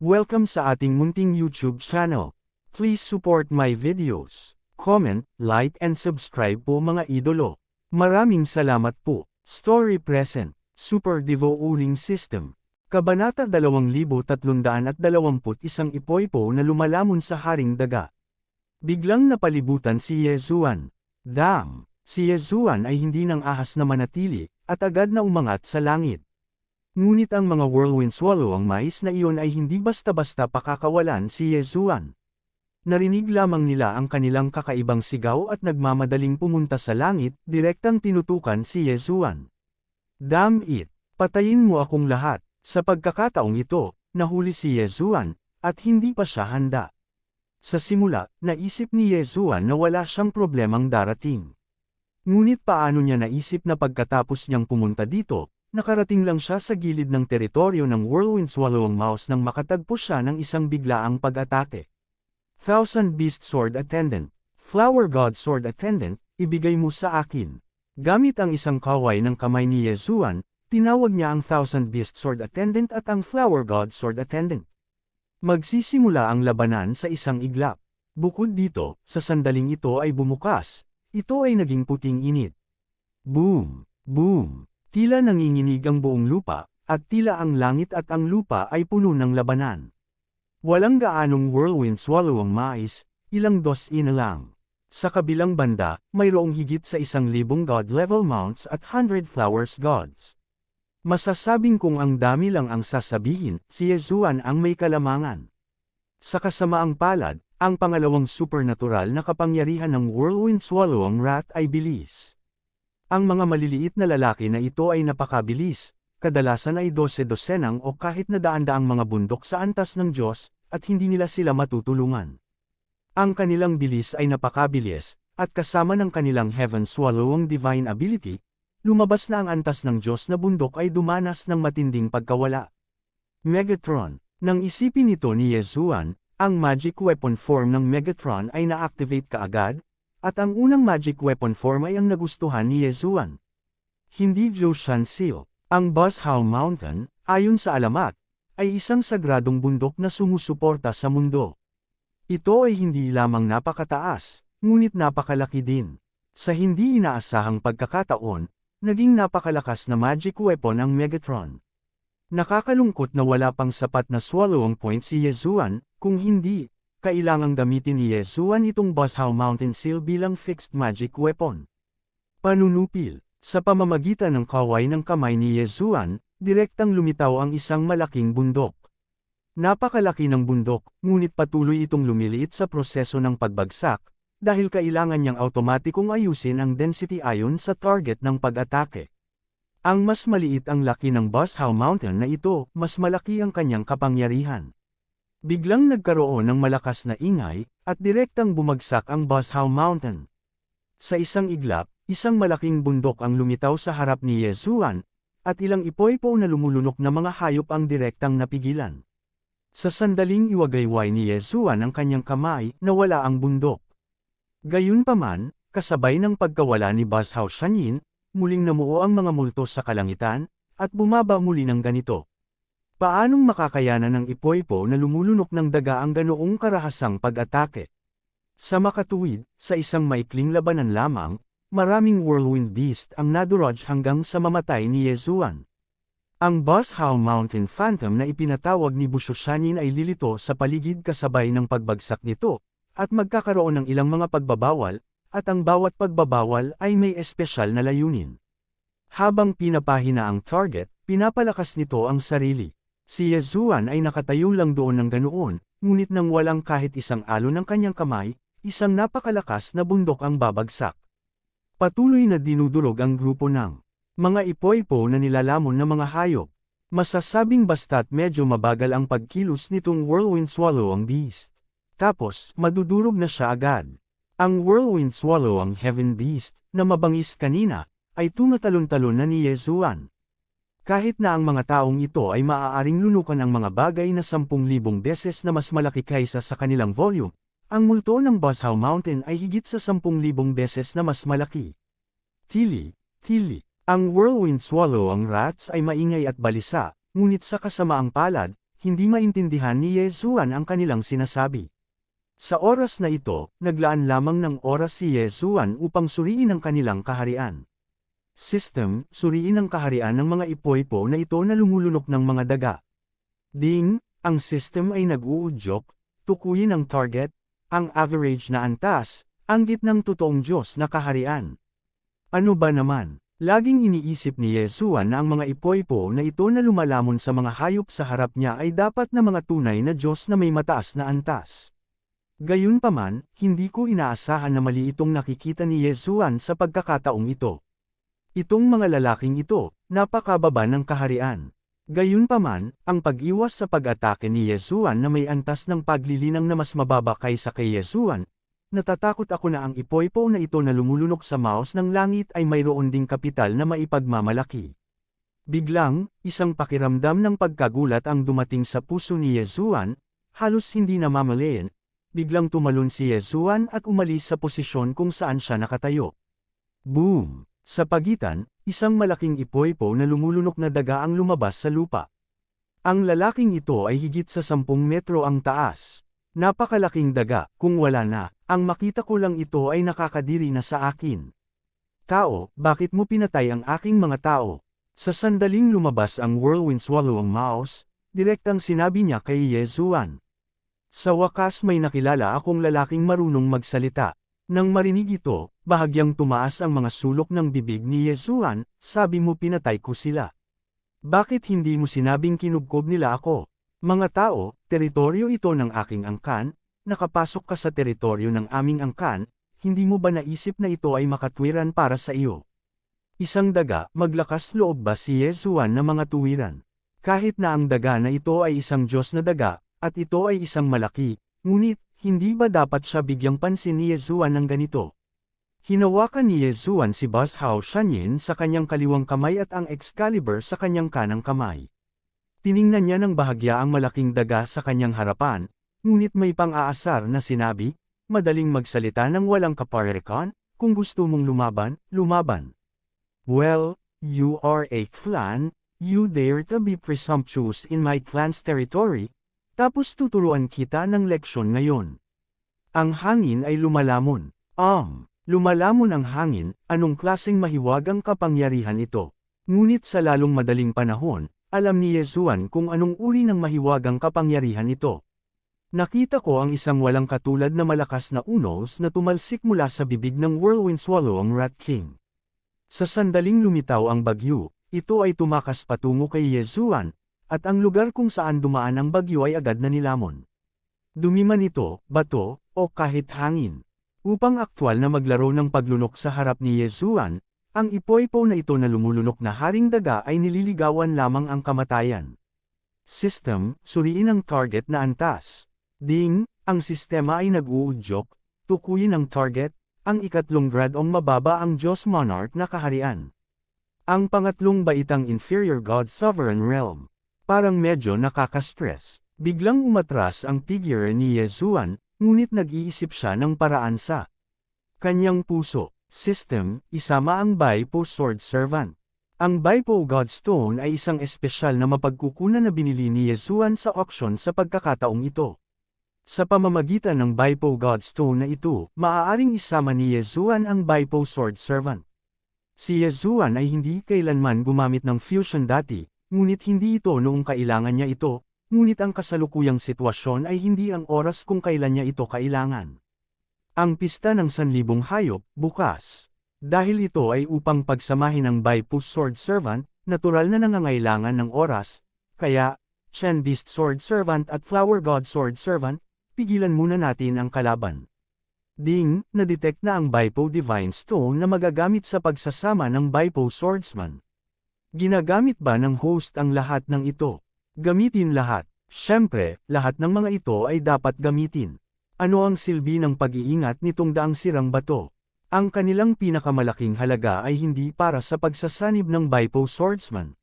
Welcome sa ating munting YouTube channel. Please support my videos. Comment, like and subscribe po mga idolo. Maraming salamat po. Story Present, Super Devo Uling System. Kabanata 2321 Ipoy-po na lumalamon sa Haring Daga. Biglang napalibutan si Yezuan. Dam! Si Yezuan ay hindi nang ahas na manatili, at agad na umangat sa langit. Ngunit ang mga whirlwind swallow ang mais na iyon ay hindi basta-basta pakakawalan si Yezuan. Narinig lamang nila ang kanilang kakaibang sigaw at nagmamadaling pumunta sa langit, direktang tinutukan si Yezuan. Damn it! Patayin mo akong lahat! Sa pagkakataong ito, nahuli si Yezuan, at hindi pa siya handa. Sa simula, naisip ni Yezuan na wala siyang problemang darating. Ngunit paano niya naisip na pagkatapos niyang pumunta dito, nakarating lang siya sa gilid ng teritoryo ng whirlwind swallow mouse nang makatagpo siya ng isang biglaang pag-atake. Thousand Beast Sword Attendant, Flower God Sword Attendant, ibigay mo sa akin. Gamit ang isang kaway ng kamay ni Yezuan, tinawag niya ang Thousand Beast Sword Attendant at ang Flower God Sword Attendant. Magsisimula ang labanan sa isang iglap. Bukod dito, sa sandaling ito ay bumukas, ito ay naging puting init. Boom! Boom! Tila nanginginig ang buong lupa, at tila ang langit at ang lupa ay puno ng labanan. Walang gaanong whirlwind swallow ang mais, ilang dos-ina lang. Sa kabilang banda, mayroong higit sa 1,000 god-level mounts at 100 flowers gods. Masasabing kung ang dami lang ang sasabihin, si Yezuan ang may kalamangan. Sa kasamaang palad, ang pangalawang supernatural na kapangyarihan ng whirlwind swallow ang rat ay bilis. Ang mga maliliit na lalaki na ito ay napakabilis, kadalasan ay 12-dosenang o kahit na daan-daang mga bundok sa antas ng Diyos, at hindi nila sila matutulungan. Ang kanilang bilis ay napakabilis, at kasama ng kanilang heaven swallow ang divine ability, lumabas na ang antas ng Diyos na bundok ay dumanas ng matinding pagkawala. Megatron. Nang isipin nito ni Yezuan, ang magic weapon form ng Megatron ay na-activate kaagad, at ang unang magic weapon form ay ang nagustuhan ni Yezuan. Hindi Joshan Seal. Ang Buzhao Mountain, ayon sa alamat, ay isang sagradong bundok na sumusuporta sa mundo. Ito ay hindi lamang napakataas, ngunit napakalaki din. Sa hindi inaasahang pagkakataon, naging napakalakas na magic weapon ang Megatron. Nakakalungkot na wala pang sapat na swallowing point si Yezuan, kung hindi, kailangang gamitin ni Yezuan itong Buzhao Mountain Seal bilang fixed magic weapon. Panunupil. Sa pamamagitan ng kaway ng kamay ni Yezuan, direktang lumitaw ang isang malaking bundok. Napakalaki ng bundok, ngunit patuloy itong lumiliit sa proseso ng pagbagsak, dahil kailangan niyang automatikong ayusin ang density ayon sa target ng pag-atake. Ang mas maliit ang laki ng Buzhao Mountain na ito, mas malaki ang kanyang kapangyarihan. Biglang nagkaroon ng malakas na ingay, at direktang bumagsak ang Buzhao Mountain. Sa isang iglap, isang malaking bundok ang lumitaw sa harap ni Yezuan, at ilang ipoy-po na lumulunok na mga hayop ang direktang napigilan. Sa sandaling iwagayway ni Yezuan ang kanyang kamay, nawala ang bundok. Gayunpaman, kasabay ng pagkawala ni Buzhao Shanin, muling namuo ang mga multo sa kalangitan, at bumaba muli ng ganito. Paanong makakayanan ng ipoy-po na lumulunok ng daga ang ganoong karahasang pag-atake? Sa makatuwid, sa isang maikling labanan lamang, maraming whirlwind beast ang nadurog hanggang sa mamatay ni Yezuan. Ang Buzhao Mountain Phantom na ipinatawag ni Bushoshanin ay lilito sa paligid kasabay ng pagbagsak nito, at magkakaroon ng ilang mga pagbabawal, at ang bawat pagbabawal ay may espesyal na layunin. Habang pinapahina ang target, pinapalakas nito ang sarili. Si Yezuan ay nakatayo lang doon ng ganoon, ngunit nang walang kahit isang alon ng kanyang kamay, isang napakalakas na bundok ang babagsak. Patuloy na dinudurog ang grupo ng mga ipoy-po na nilalamon na mga hayop. Masasabing basta't medyo mabagal ang pagkilos nitong whirlwind swallow ang beast. Tapos, madudurog na siya agad. Ang whirlwind swallow ang heaven beast, na mabangis kanina, ay tumatalon-talon na ni Yezuan. Kahit na ang mga taong ito ay maaaring lunukan ang mga bagay na 10,000 beses na mas malaki kaysa sa kanilang volume, ang multo ng Buzhao Mountain ay higit sa 10,000 beses na mas malaki. Tili. Ang whirlwind swallow ang rats ay maingay at balisa, ngunit sa kasamaang palad, hindi maintindihan ni Yesuan ang kanilang sinasabi. Sa oras na ito, naglaan lamang ng oras si Yesuan upang suriin ang kanilang kaharian. System, suriin ang kaharian ng mga ipoy-po na ito na lumulunok ng mga daga. Ding, ang system ay nag-uudyok, tukuyin ang target, ang average na antas, ang gitnang totoong Diyos na kaharian. Ano ba naman? Laging iniisip ni Yesuan na ang mga ipoy-po na ito na lumalamon sa mga hayop sa harap niya ay dapat na mga tunay na Diyos na may mataas na antas. Gayunpaman, hindi ko inaasahan na mali itong nakikita ni Yesuan sa pagkakataong ito. Itong mga lalaking ito, napakababa ng kaharian. Gayunpaman, ang pag-iwas sa pag-atake ni Yesuan na may antas ng paglilinang na mas mababa kaysa kay Yesuan, natatakot ako na ang ipoy-po na ito na lumulunok sa mouse ng langit ay mayroon ding kapital na maipagmamalaki. Biglang, isang pakiramdam ng pagkagulat ang dumating sa puso ni Yesuan, halos hindi na mamalayan, biglang tumalon si Yesuan at umalis sa posisyon kung saan siya nakatayo. Boom! Sa pagitan, isang malaking ipoy-po na lumulunok na daga ang lumabas sa lupa. Ang lalaking ito ay higit sa 10 metro ang taas. Napakalaking daga, kung wala na, ang makita ko lang ito ay nakakadiri na sa akin. Tao, bakit mo pinatay ang aking mga tao? Sa sandaling lumabas ang whirlwind swallow ang mouse, direktang sinabi niya kay Yesuan. Sa wakas may nakilala akong lalaking marunong magsalita. Nang marinig ito, bahagyang tumaas ang mga sulok ng bibig ni Yesuan, sabi mo pinatay ko sila. Bakit hindi mo sinabing kinubkob nila ako? Mga tao, teritoryo ito ng aking angkan, nakapasok ka sa teritoryo ng aming angkan, hindi mo ba naisip na ito ay makatwiran para sa iyo? Isang daga, maglakas loob ba si Yesuan na mga tuwiran? Kahit na ang daga na ito ay isang Diyos na daga, at ito ay isang malaki, ngunit, hindi ba dapat siya bigyang pansin ni Yesuan ng ganito? Hinawakan ni Yesuan si Boss Hao Shanyin sa kanyang kaliwang kamay at ang Excalibur sa kanyang kanang kamay. Tiningnan niya ng bahagya ang malaking daga sa kanyang harapan, ngunit may pang-aasar na sinabi, madaling magsalita ng walang kaparekan, kung gusto mong lumaban, lumaban. Well, you are a clan, you dare to be presumptuous in my clan's territory, tapos tuturuan kita ng leksyon ngayon. Ang hangin ay lumalamon. Lumalamon ang hangin, anong klaseng mahiwagang kapangyarihan ito? Ngunit sa lalong madaling panahon, alam ni Yesuan kung anong uri ng mahiwagang kapangyarihan ito. Nakita ko ang isang walang katulad na malakas na unos na tumalsik mula sa bibig ng whirlwind swallow ang Rat King. Sa sandaling lumitaw ang bagyo, ito ay tumakas patungo kay Yesuan, at ang lugar kung saan dumaan ang bagyo ay agad na nilamon. Dumiman ito, bato, o kahit hangin. Upang aktwal na maglaro ng paglunok sa harap ni Yesuan, ang ipoy-po na ito na lumulunok na haring daga ay nililigawan lamang ang kamatayan. System, suriin ang target na antas. Ding, ang sistema ay nag-uudyok, tukuyin ang target, ang ikatlong gradong mababa ang Diyos Monarch na kaharian. Ang pangatlong baitang Inferior God Sovereign Realm. Parang medyo nakaka-stress. Biglang umatras ang figure ni Yesuan, ngunit nag-iisip siya ng paraan sa kanyang puso. System, isama ang Baipo Sword Servant. Ang Baipo Godstone ay isang espesyal na mapagkukunan na binili ni Yesuan sa auction sa pagkakataong ito. Sa pamamagitan ng Baipo Godstone na ito, maaaring isama ni Yesuan ang Baipo Sword Servant. Si Yesuan ay hindi kailanman gumamit ng fusion dati, ngunit hindi ito noong kailangan niya ito, ngunit ang kasalukuyang sitwasyon ay hindi ang oras kung kailan niya ito kailangan. Ang pista ng 1,000 hayop, bukas. Dahil ito ay upang pagsamahin ang Baipo Sword Servant, natural na nangangailangan ng oras, kaya, Chen Beast Sword Servant at Flower God Sword Servant, pigilan muna natin ang kalaban. Ding, na-detect na ang Baipo Divine Stone na magagamit sa pagsasama ng Baipo Swordsman. Ginagamit ba ng host ang lahat ng ito? Gamitin lahat. Siyempre, lahat ng mga ito ay dapat gamitin. Ano ang silbi ng pag-iingat nitong daang sirang bato? Ang kanilang pinakamalaking halaga ay hindi para sa pagsasanib ng Baipo Swordsman.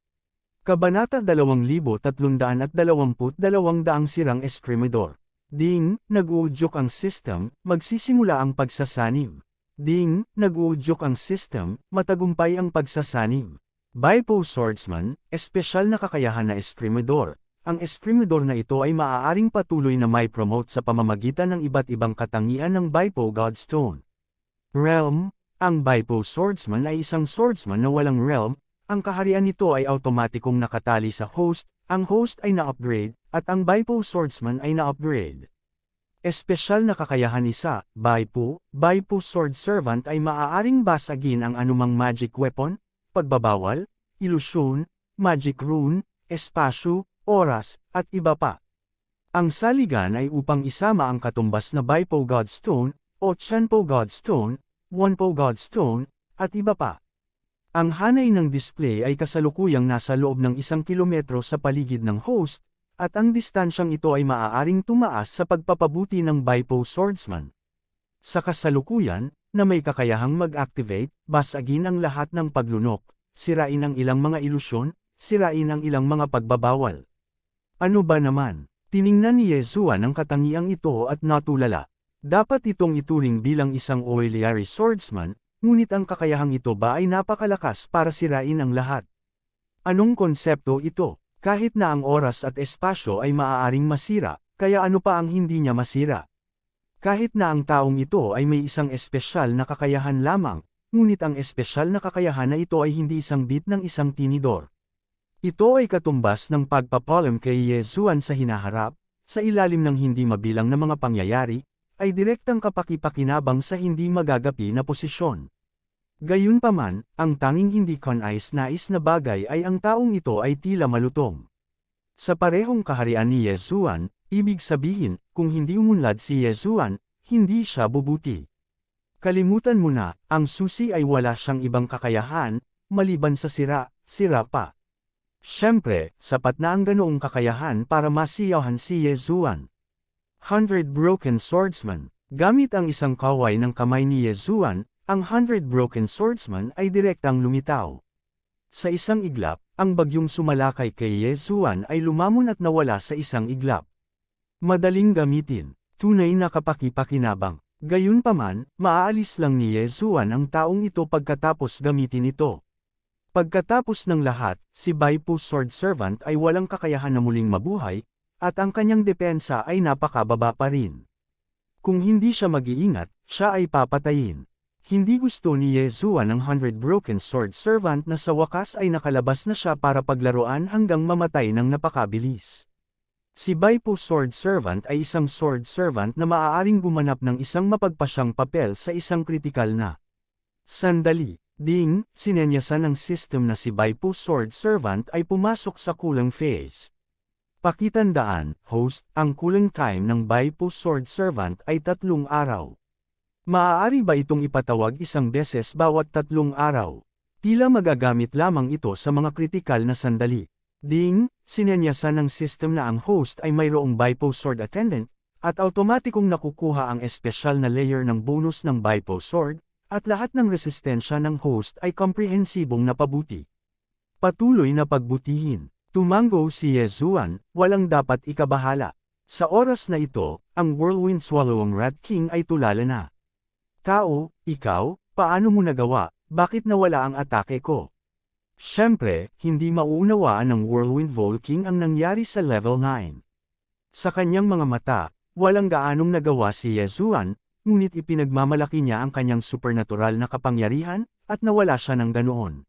Kabanata 2322 daang sirang eskrimidor. Ding, nag-uudyok ang system, magsisimula ang pagsasanib. Ding, nag-uudyok ang system, matagumpay ang pagsasanib. Baipo Swordsman, espesyal na kakayahan na eskrimidor. ang eskrimador na ito ay maaaring patuloy na may promote sa pamamagitan ng iba't ibang katangian ng Baipo Godstone. Realm, ang Baipo Swordsman ay isang swordsman na walang realm, ang kaharian nito ay automatikong nakatali sa host, ang host ay na-upgrade, at ang Baipo Swordsman ay na-upgrade. Espesyal na kakayahan isa, Baipo Sword Servant ay maaaring basagin ang anumang magic weapon, pagbabawal, ilusyon, magic rune, espasyo, oras, at iba pa. Ang saligan ay upang isama ang katumbas na Baipo Godstone, o Tianpo Godstone, Wanpo Godstone, at iba pa. Ang hanay ng display ay kasalukuyang nasa loob ng 1 kilometro sa paligid ng host, at ang distansyang ito ay maaaring tumaas sa pagpapabuti ng Baipo Swordsman. Sa kasalukuyan, na may kakayahang mag-activate, basagin ang lahat ng paglunok, sirain ang ilang mga ilusyon, sirain ang ilang mga pagbabawal. Ano ba naman? Tiningnan ni Yezuan ang katangiang ito at natulala. Dapat itong ituring bilang isang auxiliary swordsman, ngunit ang kakayahang ito ba ay napakalakas para sirain ang lahat? Anong konsepto ito? Kahit na ang oras at espasyo ay maaaring masira, kaya ano pa ang hindi niya masira? Kahit na ang taong ito ay may isang espesyal na kakayahan lamang, ngunit ang espesyal na kakayahan na ito ay hindi isang bit ng isang tinidor. Ito ay katumbas ng pagpapalam kay Yezuan sa hinaharap, sa ilalim ng hindi mabilang na mga pangyayari, ay direktang kapakipakinabang sa hindi magagapi na posisyon. Gayunpaman, ang tanging hindi kanais-nais na bagay ay ang taong ito ay tila malutong. Sa parehong kaharian ni Yezuan, ibig sabihin, kung hindi umunlad si Yezuan, hindi siya bubuti. Kalimutan mo na, ang susi ay wala siyang ibang kakayahan, maliban sa sira pa. Siyempre, sapat na ang ganoong kakayahan para masiyahan si Yezuan. 100 Broken Swordsman. Gamit ang isang kaway ng kamay ni Yezuan, ang 100 Broken Swordsman ay direktang lumitaw. Sa isang iglap, ang bagyong sumalakay kay Yezuan ay lumamon at nawala sa isang iglap. Madaling gamitin, tunay na kapakipakinabang. Gayunpaman, maaalis lang ni Yezuan ang taong ito pagkatapos gamitin ito. Pagkatapos ng lahat, si Baipo Sword Servant ay walang kakayahan na muling mabuhay, at ang kanyang depensa ay napakababa pa rin. Kung hindi siya mag-iingat, siya ay papatayin. Hindi gusto ni Yezuan ang 100 Broken Sword Servant na sa wakas ay nakalabas na siya para paglaruan hanggang mamatay ng napakabilis. Si Baipo Sword Servant ay isang sword servant na maaaring gumanap ng isang mapagpasyang papel sa isang kritikal na sandali. Ding, sinenyasan ng system na si Baipo Sword Servant ay pumasok sa cooling phase. Pakitandaan, host, ang cooling time ng Baipo Sword Servant ay 3 araw. Maaari ba itong ipatawag isang beses bawat 3 araw? Tila magagamit lamang ito sa mga kritikal na sandali. Ding, sinenyasan ng system na ang host ay mayroong Baipo Sword Attendant, at automatikong nakukuha ang espesyal na layer ng bonus ng Baipo Sword, at lahat ng resistensya ng host ay komprehensibong napabuti. Patuloy na pagbutihin. Tumango si Yezuan, walang dapat ikabahala. Sa oras na ito, ang Whirlwind Swallowing Rat King ay tulala na. Tao, ikaw, paano mo nagawa, bakit nawala ang atake ko? Siyempre, hindi mauunawaan ng Whirlwind Vol King ang nangyari sa level 9. Sa kanyang mga mata, walang gaanong nagawa si Yezuan, ngunit ipinagmamalaki niya ang kanyang supernatural na kapangyarihan, at nawala siya ng ganoon.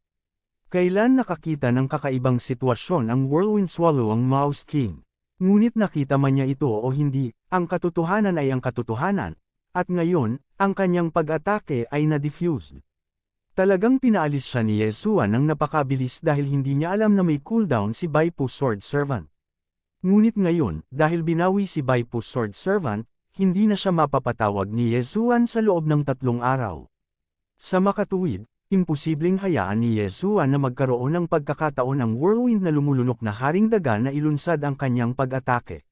Kailan nakakita ng kakaibang sitwasyon ang Whirlwind Swallow ang Mouse King? Ngunit nakita man niya ito o hindi, ang katotohanan ay ang katotohanan, at ngayon, ang kanyang pag-atake ay na-diffused. Talagang pinaalis siya ni Yezuan ng napakabilis dahil hindi niya alam na may cooldown si Baipo Sword Servant. Ngunit ngayon, dahil binawi si Baipo Sword Servant, hindi na siya mapapatawag ni Yezuan sa loob ng 3 araw. Sa makatuwid, imposibleng hayaan ni Yezuan na magkaroon ng pagkakataon ang whirlwind na lumulunok na haring daga na ilunsad ang kanyang pag-atake.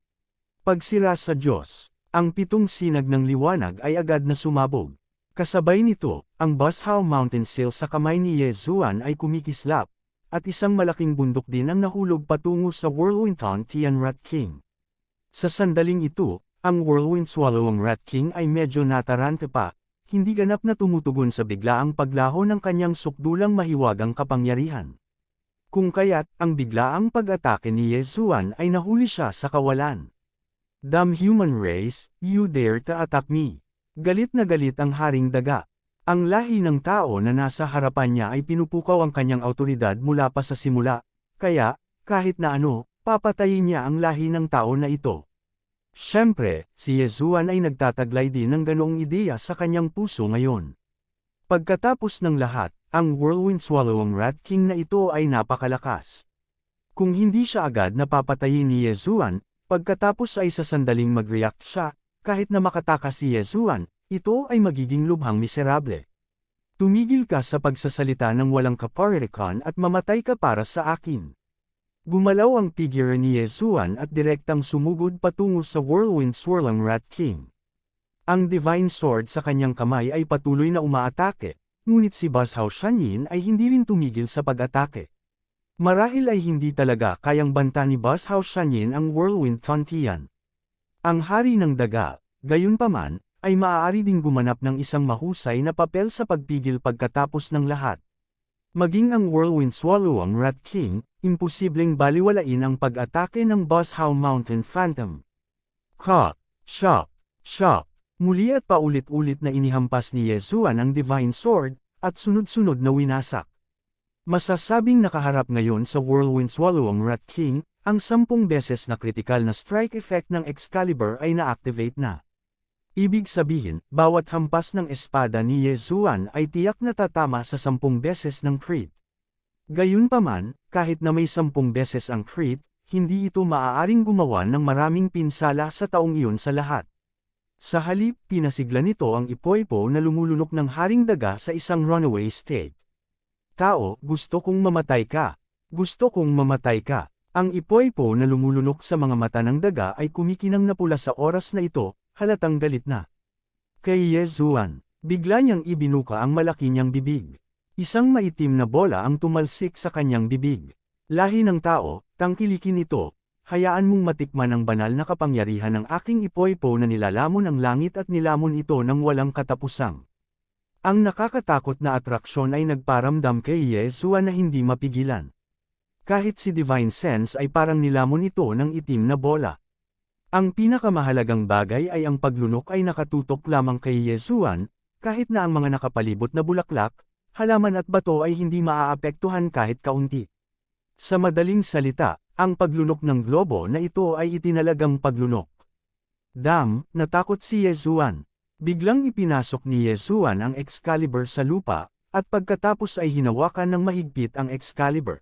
Pagsira sa Diyos. Ang 7 sinag ng liwanag ay agad na sumabog. Kasabay nito, ang Buzhao Mountain Seal sa kamay ni Yezuan ay kumikislap, at isang malaking bundok din ang nahulog patungo sa Whirlwind Tong Tian Rat King. Sa sandaling ito, ang Whirlwind Swallowing Rat King ay medyo natarante pa, hindi ganap na tumutugon sa biglaang paglaho ng kanyang sukdulang mahiwagang kapangyarihan. Kung kaya't ang biglaang pag-atake ni Yezuan ay nahuli siya sa kawalan. "Damn human race, you dare to attack me." Galit na galit ang Haring Daga. Ang lahi ng tao na nasa harapan niya ay pinupukaw ang kanyang awtoridad mula pa sa simula, kaya, kahit na ano, papatayin niya ang lahi ng tao na ito. Siyempre, si Yezuan ay nagtataglay din ng ganoong ideya sa kanyang puso ngayon. Pagkatapos ng lahat, ang Whirlwind Swallowing Rat King na ito ay napakalakas. Kung hindi siya agad napapatayin ni Yezuan, pagkatapos ay sa sandaling mag-react siya, kahit na makatakas si Yezuan, ito ay magiging lubhang miserable. Tumigil ka sa pagsasalita ng walang kaparirikan at mamatay ka para sa akin. Gumalaw ang figure ni Yezuan at direktang sumugod patungo sa Whirlwind Swirling Rat King. Ang Divine Sword sa kanyang kamay ay patuloy na umaatake, ngunit si Buzhao Shanyin ay hindi rin tumigil sa pag-atake. Marahil ay hindi talaga kayang banta ni Buzhao Shanyin ang Whirlwind Tian. Ang Hari ng Daga, gayunpaman, ay maaari ding gumanap ng isang mahusay na papel sa pagpigil pagkatapos ng lahat. Maging ang Whirlwind Swallowing Rat King, imposibleng baliwalain ang pag-atake ng Buzhao Mountain Phantom. Ka, shop, shop. Muli at paulit-ulit na inihampas ni Yezuan ang Divine Sword, at sunod-sunod na winasak. Masasabing nakaharap ngayon sa Whirlwind Swallowing Rat King, ang 10 beses na critical na strike effect ng Excalibur ay na-activate na. Ibig sabihin, bawat hampas ng espada ni Yezuan ay tiyak na tatama sa 10 beses ng crit. Gayunpaman, kahit na may 10 beses ang crit, hindi ito maaaring gumawa ng maraming pinsala sa taong iyon sa lahat. Sa halip, pinasigla nito ang ipoipo na lumulunok ng Haring Daga sa isang runaway state. "Tao, gusto kong mamatay ka. Gusto kong mamatay ka." Ang ipoipo na lumulunok sa mga mata ng daga ay kumikinang na pula sa oras na ito, halatang galit na. Kay Yezuan, bigla niyang ibinuka ang malaki niyang bibig. Isang maitim na bola ang tumalsik sa kanyang bibig. "Lahi ng tao, tangkilikin ito. Hayaan mong matikman ang banal na kapangyarihan ng aking ipoipo na nilalamon ang langit at nilamon ito ng walang katapusang." Ang nakakatakot na atraksyon ay nagparamdam kay Yezuan na hindi mapigilan. Kahit si Divine Sense ay parang nilamon ito ng itim na bola. Ang pinakamahalagang bagay ay ang paglunok ay nakatutok lamang kay Yezuan, kahit na ang mga nakapalibot na bulaklak, halaman at bato ay hindi maaapektuhan kahit kaunti. Sa madaling salita, ang paglunok ng globo na ito ay itinalagang paglunok. Natakot si Yezuan. Biglang ipinasok ni Yezuan ang Excalibur sa lupa, at pagkatapos ay hinawakan ng mahigpit ang Excalibur.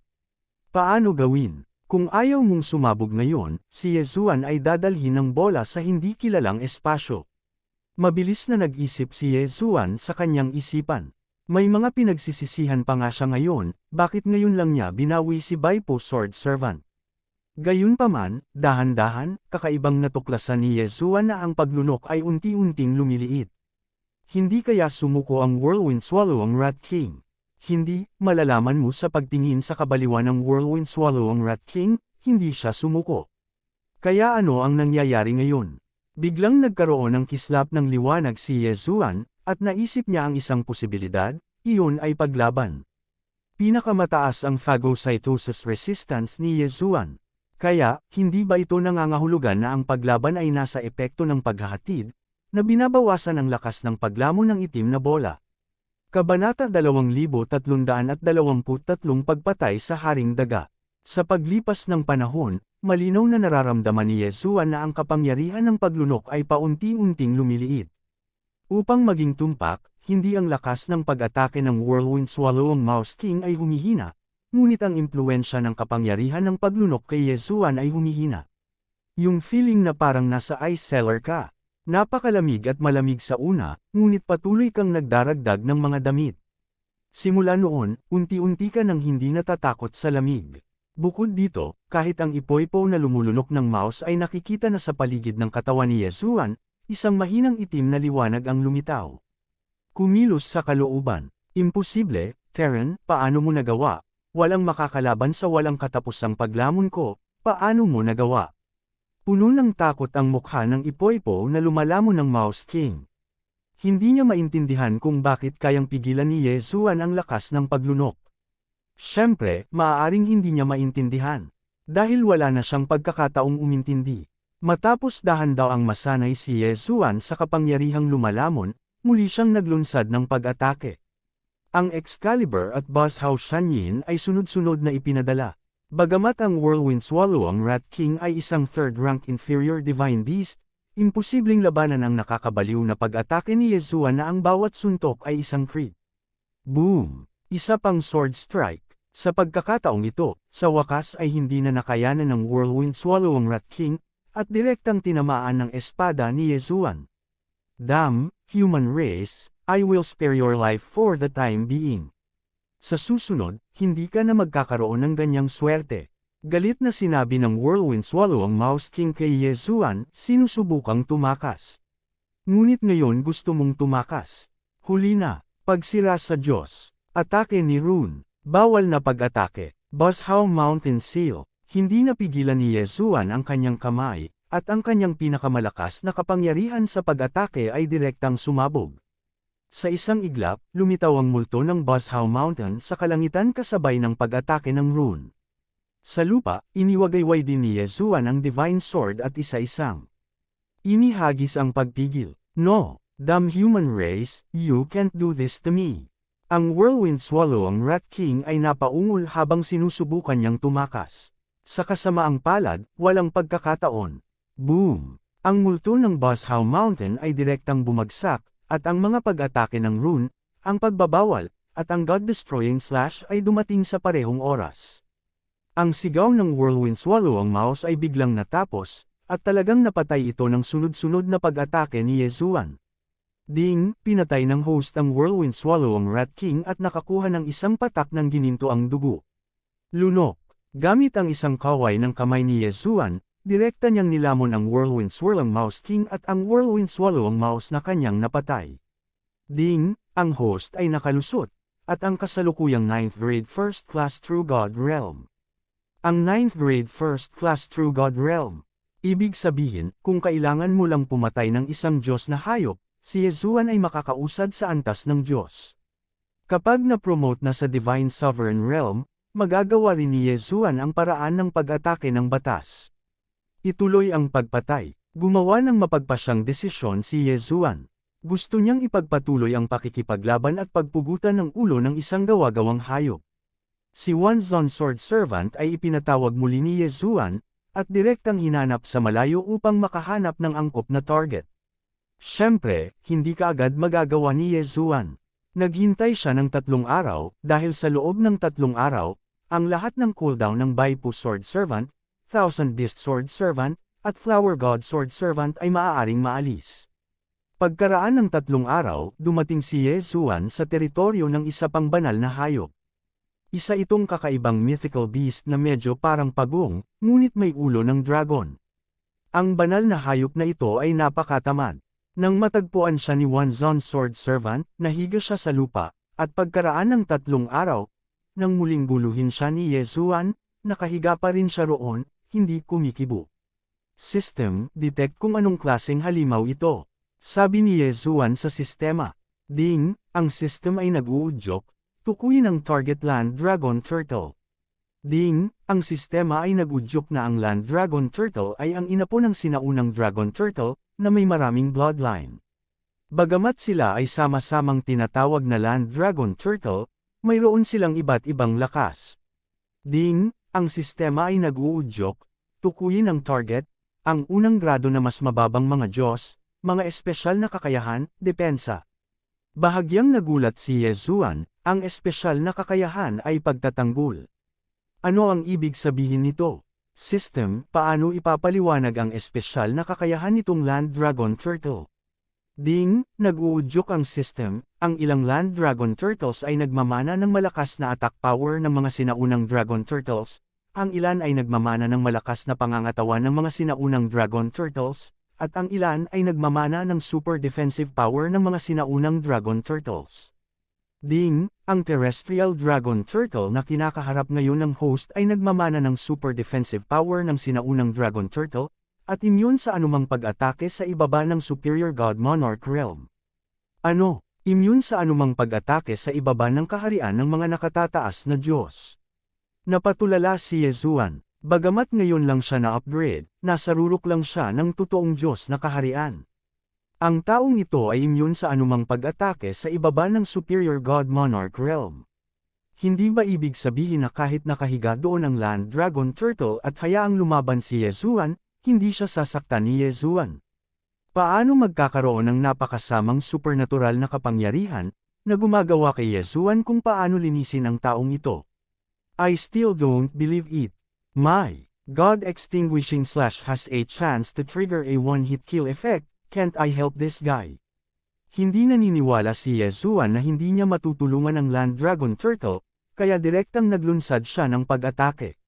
Paano gawin? Kung ayaw mong sumabog ngayon, si Yezuan ay dadalhin ng bola sa hindi kilalang espasyo. Mabilis na nag-isip si Yezuan sa kanyang isipan. May mga pinagsisisihan pa nga siya ngayon, bakit ngayon lang niya binawi si Baipo Sword Servant. Gayunpaman, dahan-dahan, kakaibang natuklasan ni Yezuan na ang paglunok ay unti-unting lumiliit. Hindi kaya sumuko ang Whirlwind Swallowing Rat King? Hindi, malalaman mo sa pagtingin sa kabaliwan ng Whirlwind Swallowing Rat King, hindi siya sumuko. Kaya ano ang nangyayari ngayon? Biglang nagkaroon ng kislap ng liwanag si Yezuan, at naisip niya ang isang posibilidad, iyon ay paglaban. Pinakamataas ang phagocytosis resistance ni Yezuan. Kaya, hindi ba ito nangangahulugan na ang paglaban ay nasa epekto ng paghahatid, na binabawasan ang lakas ng paglamon ng itim na bola? Kabanata 2323 Pagpatay sa Haring Daga. Sa paglipas ng panahon, malinaw na nararamdaman ni Yezuan na ang kapangyarihan ng paglunok ay paunti-unting lumiliit. Upang maging tumpak, hindi ang lakas ng pag-atake ng Whirlwind Swallowing Mouse King ay humihina, ngunit ang impluensya ng kapangyarihan ng paglunok kay Yezuan ay humihina. Yung feeling na parang nasa ice cellar ka. Napakalamig at malamig sa una, ngunit patuloy kang nagdaragdag ng mga damit. Simula noon, unti-unti ka nang hindi natatakot sa lamig. Bukod dito, kahit ang ipoipo na lumulunok ng mouse ay nakikita na sa paligid ng katawan ni Yezuan, isang mahinang itim na liwanag ang lumitaw. Kumilos sa kalooban. Imposible, Terran, paano mo nagawa? Walang makakalaban sa walang katapusang paglamon ko, paano mo nagawa? Puno ng takot ang mukha ng ipoipo na lumalamon ng Mouse King. Hindi niya maintindihan kung bakit kayang pigilan ni Yezuan ang lakas ng paglunok. Siyempre, maaaring hindi niya maintindihan. Dahil wala na siyang pagkakataong umintindi. Matapos dahan-daw ang masanay si Yezuan sa kapangyarihang lumalamon, muli siyang naglunsad ng pag-atake. Ang Excalibur at Buzz-Hao Shanyin ay sunod-sunod na ipinadala. Bagamat ang Whirlwind Swallow ang Rat King ay isang third-rank inferior divine beast, imposibleng labanan ang nakakabaliw na pag-atake ni Yezuan na ang bawat suntok ay isang crit. Boom! Isa pang sword strike. Sa pagkakataong ito, sa wakas ay hindi na nakayanan ng Whirlwind Swallow ang Rat King, at direktang tinamaan ng espada ni Yezuan. Damn, human race, I will spare your life for the time being. Sa susunod, hindi ka na magkakaroon ng ganyang swerte. Galit na sinabi ng Whirlwind Swallow ang Mouse King kay Yezuan, sinusubukang tumakas. Ngunit ngayon gusto mong tumakas. Huli na, pagsira sa Diyos. Atake ni Rune. Bawal na pag-atake. Buzz-Hao Mountain Seal. Hindi napigilan ni Yezuan ang kanyang kamay, at ang kanyang pinakamalakas na kapangyarihan sa pag-atake ay direktang sumabog. Sa isang iglap, lumitaw ang multo ng Buzz-Hao Mountain sa kalangitan kasabay ng pag-atake ng Rune. Sa lupa, iniwagayway din ni Yezuan ang Divine Sword at isa-isang inihagis ang pagpigil. No, damn human race, you can't do this to me. Ang Whirlwind Swallow ang Rat King ay napaungol habang sinusubukan niyang tumakas. Sa kasamaang palad, walang pagkakataon. Boom! Ang multo ng Buzz-Hao Mountain ay direktang bumagsak, at ang mga pag-atake ng Rune, ang pagbabawal, at ang God-destroying slash ay dumating sa parehong oras. Ang sigaw ng Whirlwind Swallow ang mouse ay biglang natapos, at talagang napatay ito ng sunod-sunod na pag-atake ni Yezuan. Ding, pinatay ng host ang Whirlwind Swallow ang Rat King at nakakuha ng isang patak ng gininto ang dugo. Lunok. Gamit ang isang kaway ng kamay ni Yezuan, direkta niyang nilamon ang Whirlwind Swirl ang Mouse King at ang Whirlwind Swallow ang mouse na kanyang napatay. Ding, ang host ay nakalusot, at ang kasalukuyang 9th grade First Class True God Realm. Ang 9th grade First Class True God Realm. Ibig sabihin, kung kailangan mo lang pumatay ng isang Diyos na hayop, si Yezuan ay makakausad sa antas ng Diyos. Kapag na-promote na sa Divine Sovereign Realm, magagawa rin ni Yezuan ang paraan ng pag-atake ng batas. Ituloy ang pagpatay. Gumawa ng mapagpasyang desisyon si Yezuan. Gusto niyang ipagpatuloy ang pakikipaglaban at pagpugutan ng ulo ng isang gawa-gawang hayop. Si Wanzon Sword Servant ay ipinatawag muli ni Yezuan, at direktang hinanap sa malayo upang makahanap ng angkop na target. Siyempre, hindi kaagad magagawa ni Yezuan. Naghintay siya ng 3 araw, dahil sa loob ng 3 araw, ang lahat ng cooldown ng Baipu Sword Servant, Thousand Beast Sword Servant, at Flower God Sword Servant ay maaaring maalis. Pagkaraan ng 3 araw, dumating si Yezuan sa teritoryo ng isa pang banal na hayop. Isa itong kakaibang mythical beast na medyo parang pagong, ngunit may ulo ng dragon. Ang banal na hayop na ito ay napakatamad. Nang matagpuan siya ni Wanzon Sword Servant, nahiga siya sa lupa, at pagkaraan ng 3 araw, nang muling guluhin siya ni Yezuan, nakahiga pa rin siya roon, hindi kumikibo. System, detect kung anong klaseng halimaw ito. Sabi ni Yezuan sa sistema. Ding, ang system ay nag-uudyok, tukuyin ang target Land Dragon Turtle. Ding, ang sistema ay nag-udyok na ang Land Dragon Turtle ay ang inapo ng sinaunang Dragon Turtle, na may maraming bloodline. Bagamat sila ay sama-samang tinatawag na Land Dragon Turtle, mayroon silang iba't ibang lakas. Ding, ang sistema ay nag-uudyok, tukuyin ang target, ang unang grado na mas mababang mga Diyos, mga espesyal na kakayahan, depensa. Bahagyang nagulat si Yezuan, ang espesyal na kakayahan ay pagtatanggol. Ano ang ibig sabihin nito? System, paano ipapaliwanag ang espesyal na kakayahan nitong Land Dragon Turtle? Ding, nag-uudyok ang system, ang ilang Land Dragon Turtles ay nagmamana ng malakas na attack power ng mga sinaunang Dragon Turtles, ang ilan ay nagmamana ng malakas na pangangatawan ng mga sinaunang Dragon Turtles, at ang ilan ay nagmamana ng super defensive power ng mga sinaunang Dragon Turtles. Ding, ang terrestrial Dragon Turtle na kinakaharap ngayon ng host ay nagmamana ng super defensive power ng sinaunang Dragon Turtle, at immune sa anumang pag-atake sa ibaba ng Superior God Monarch Realm. Ano? Immune sa anumang pag-atake sa ibaba ng kaharian ng mga nakatataas na Diyos. Napatulala si Yesuan, bagamat ngayon lang siya na-upgrade, nasa rurok lang siya ng totoong Diyos na kaharian. Ang taong ito ay immune sa anumang pag-atake sa ibaba ng Superior God Monarch Realm. Hindi ba ibig sabihin na kahit nakahiga doon ang Land Dragon Turtle at hayaang lumaban si Yesuan, hindi siya sasaktan ni Yesuan? Paano magkakaroon ng napakasamang supernatural na kapangyarihan na gumagawa kay Yesuan kung paano linisin ang taong ito? I still don't believe it. My God extinguishing slash has a chance to trigger a one-hit kill effect, can't I help this guy? Hindi naniniwala si Yesuan na hindi niya matutulungan ang Land Dragon Turtle, kaya direktang naglunsad siya ng pag-atake.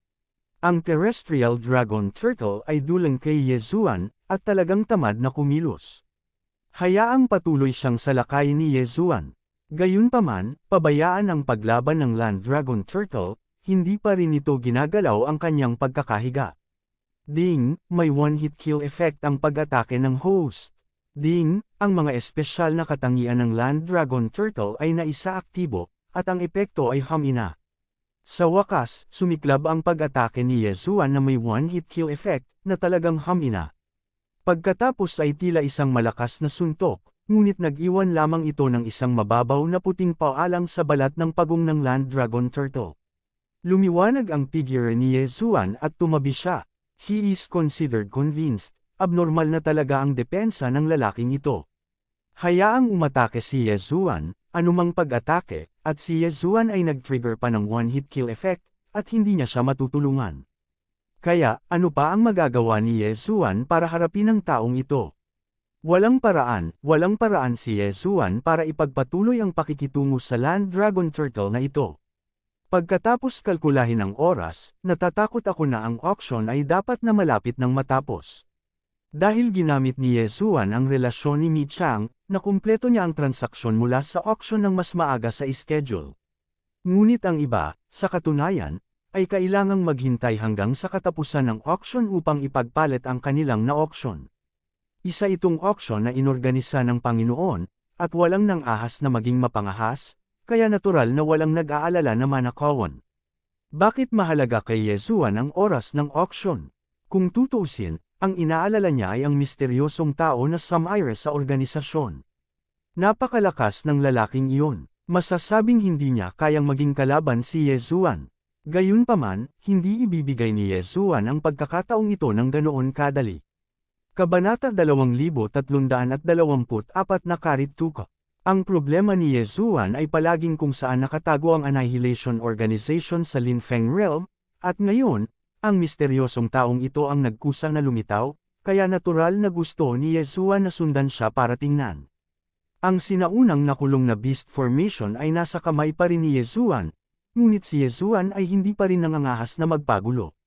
Ang Terrestrial Dragon Turtle ay dulang kay Yesuan, at talagang tamad na kumilos. Hayaang patuloy siyang salakayin ni Yesuan. Gayunpaman, pabayaan ang paglaban ng Land Dragon Turtle, hindi pa rin ito ginagalaw ang kanyang pagkakahiga. Ding, may one-hit kill effect ang pag-atake ng host. Ding, ang mga espesyal na katangian ng Land Dragon Turtle ay naisaaktibo, at ang epekto ay hamina. Sa wakas, sumiklab ang pag-atake ni Yesuan na may one-hit kill effect, na talagang hamina. Pagkatapos ay tila isang malakas na suntok, ngunit nag-iwan lamang ito ng isang mababaw na puting paalang sa balat ng pagong ng Land Dragon Turtle. Lumiwanag ang figure ni Yesuan at tumabi siya. He is considered convinced. Abnormal na talaga ang depensa ng lalaking ito. Hayaang umatake si Yesuan, anumang pag-atake, at si Yesuan ay nag-trigger pa ng one-hit kill effect, at hindi niya siya matutulungan. Kaya, ano pa ang magagawa ni Yesuan para harapin ang taong ito? Walang paraan si Yesuan para ipagpatuloy ang pakikitungo sa Land Dragon Turtle na ito. Pagkatapos kalkulahin ang oras, natatakot ako na ang auction ay dapat na malapit ng matapos. Dahil ginamit ni Yesuan ang relasyon ni Mi Chang, nakumpleto niya ang transaksyon mula sa auction ng mas maaga sa schedule. Ngunit ang iba, sa katunayan, ay kailangang maghintay hanggang sa katapusan ng auction upang ipagpalit ang kanilang na auction. Isa itong auction na inorganisa ng Panginoon, at walang nang ahas na maging mapangahas, kaya natural na walang nag-aalala na manakawan. Bakit mahalaga kay Yesuan ang oras ng auction? Kung tutuusin, ang inaalala niya ay ang misteryosong tao na sumire sa organisasyon. Napakalakas ng lalaking iyon. Masasabing hindi niya kayang maging kalaban si Yesuan. Gayunpaman, hindi ibibigay ni Yesuan ang pagkakataong ito ng ganoon kadali. Kabanata 2324 na Karit 2. Ang problema ni Yesuan ay palaging kung saan nakatago ang Annihilation Organization sa Linfeng Realm, at ngayon, ang misteryosong taong ito ang nagkusa na lumitaw, kaya natural na gusto ni Yesuan na sundan siya para tingnan. Ang sinaunang nakulong na beast formation ay nasa kamay pa rin ni Yesuan, ngunit si Yesuan ay hindi pa rin nangangahas na magpagulo.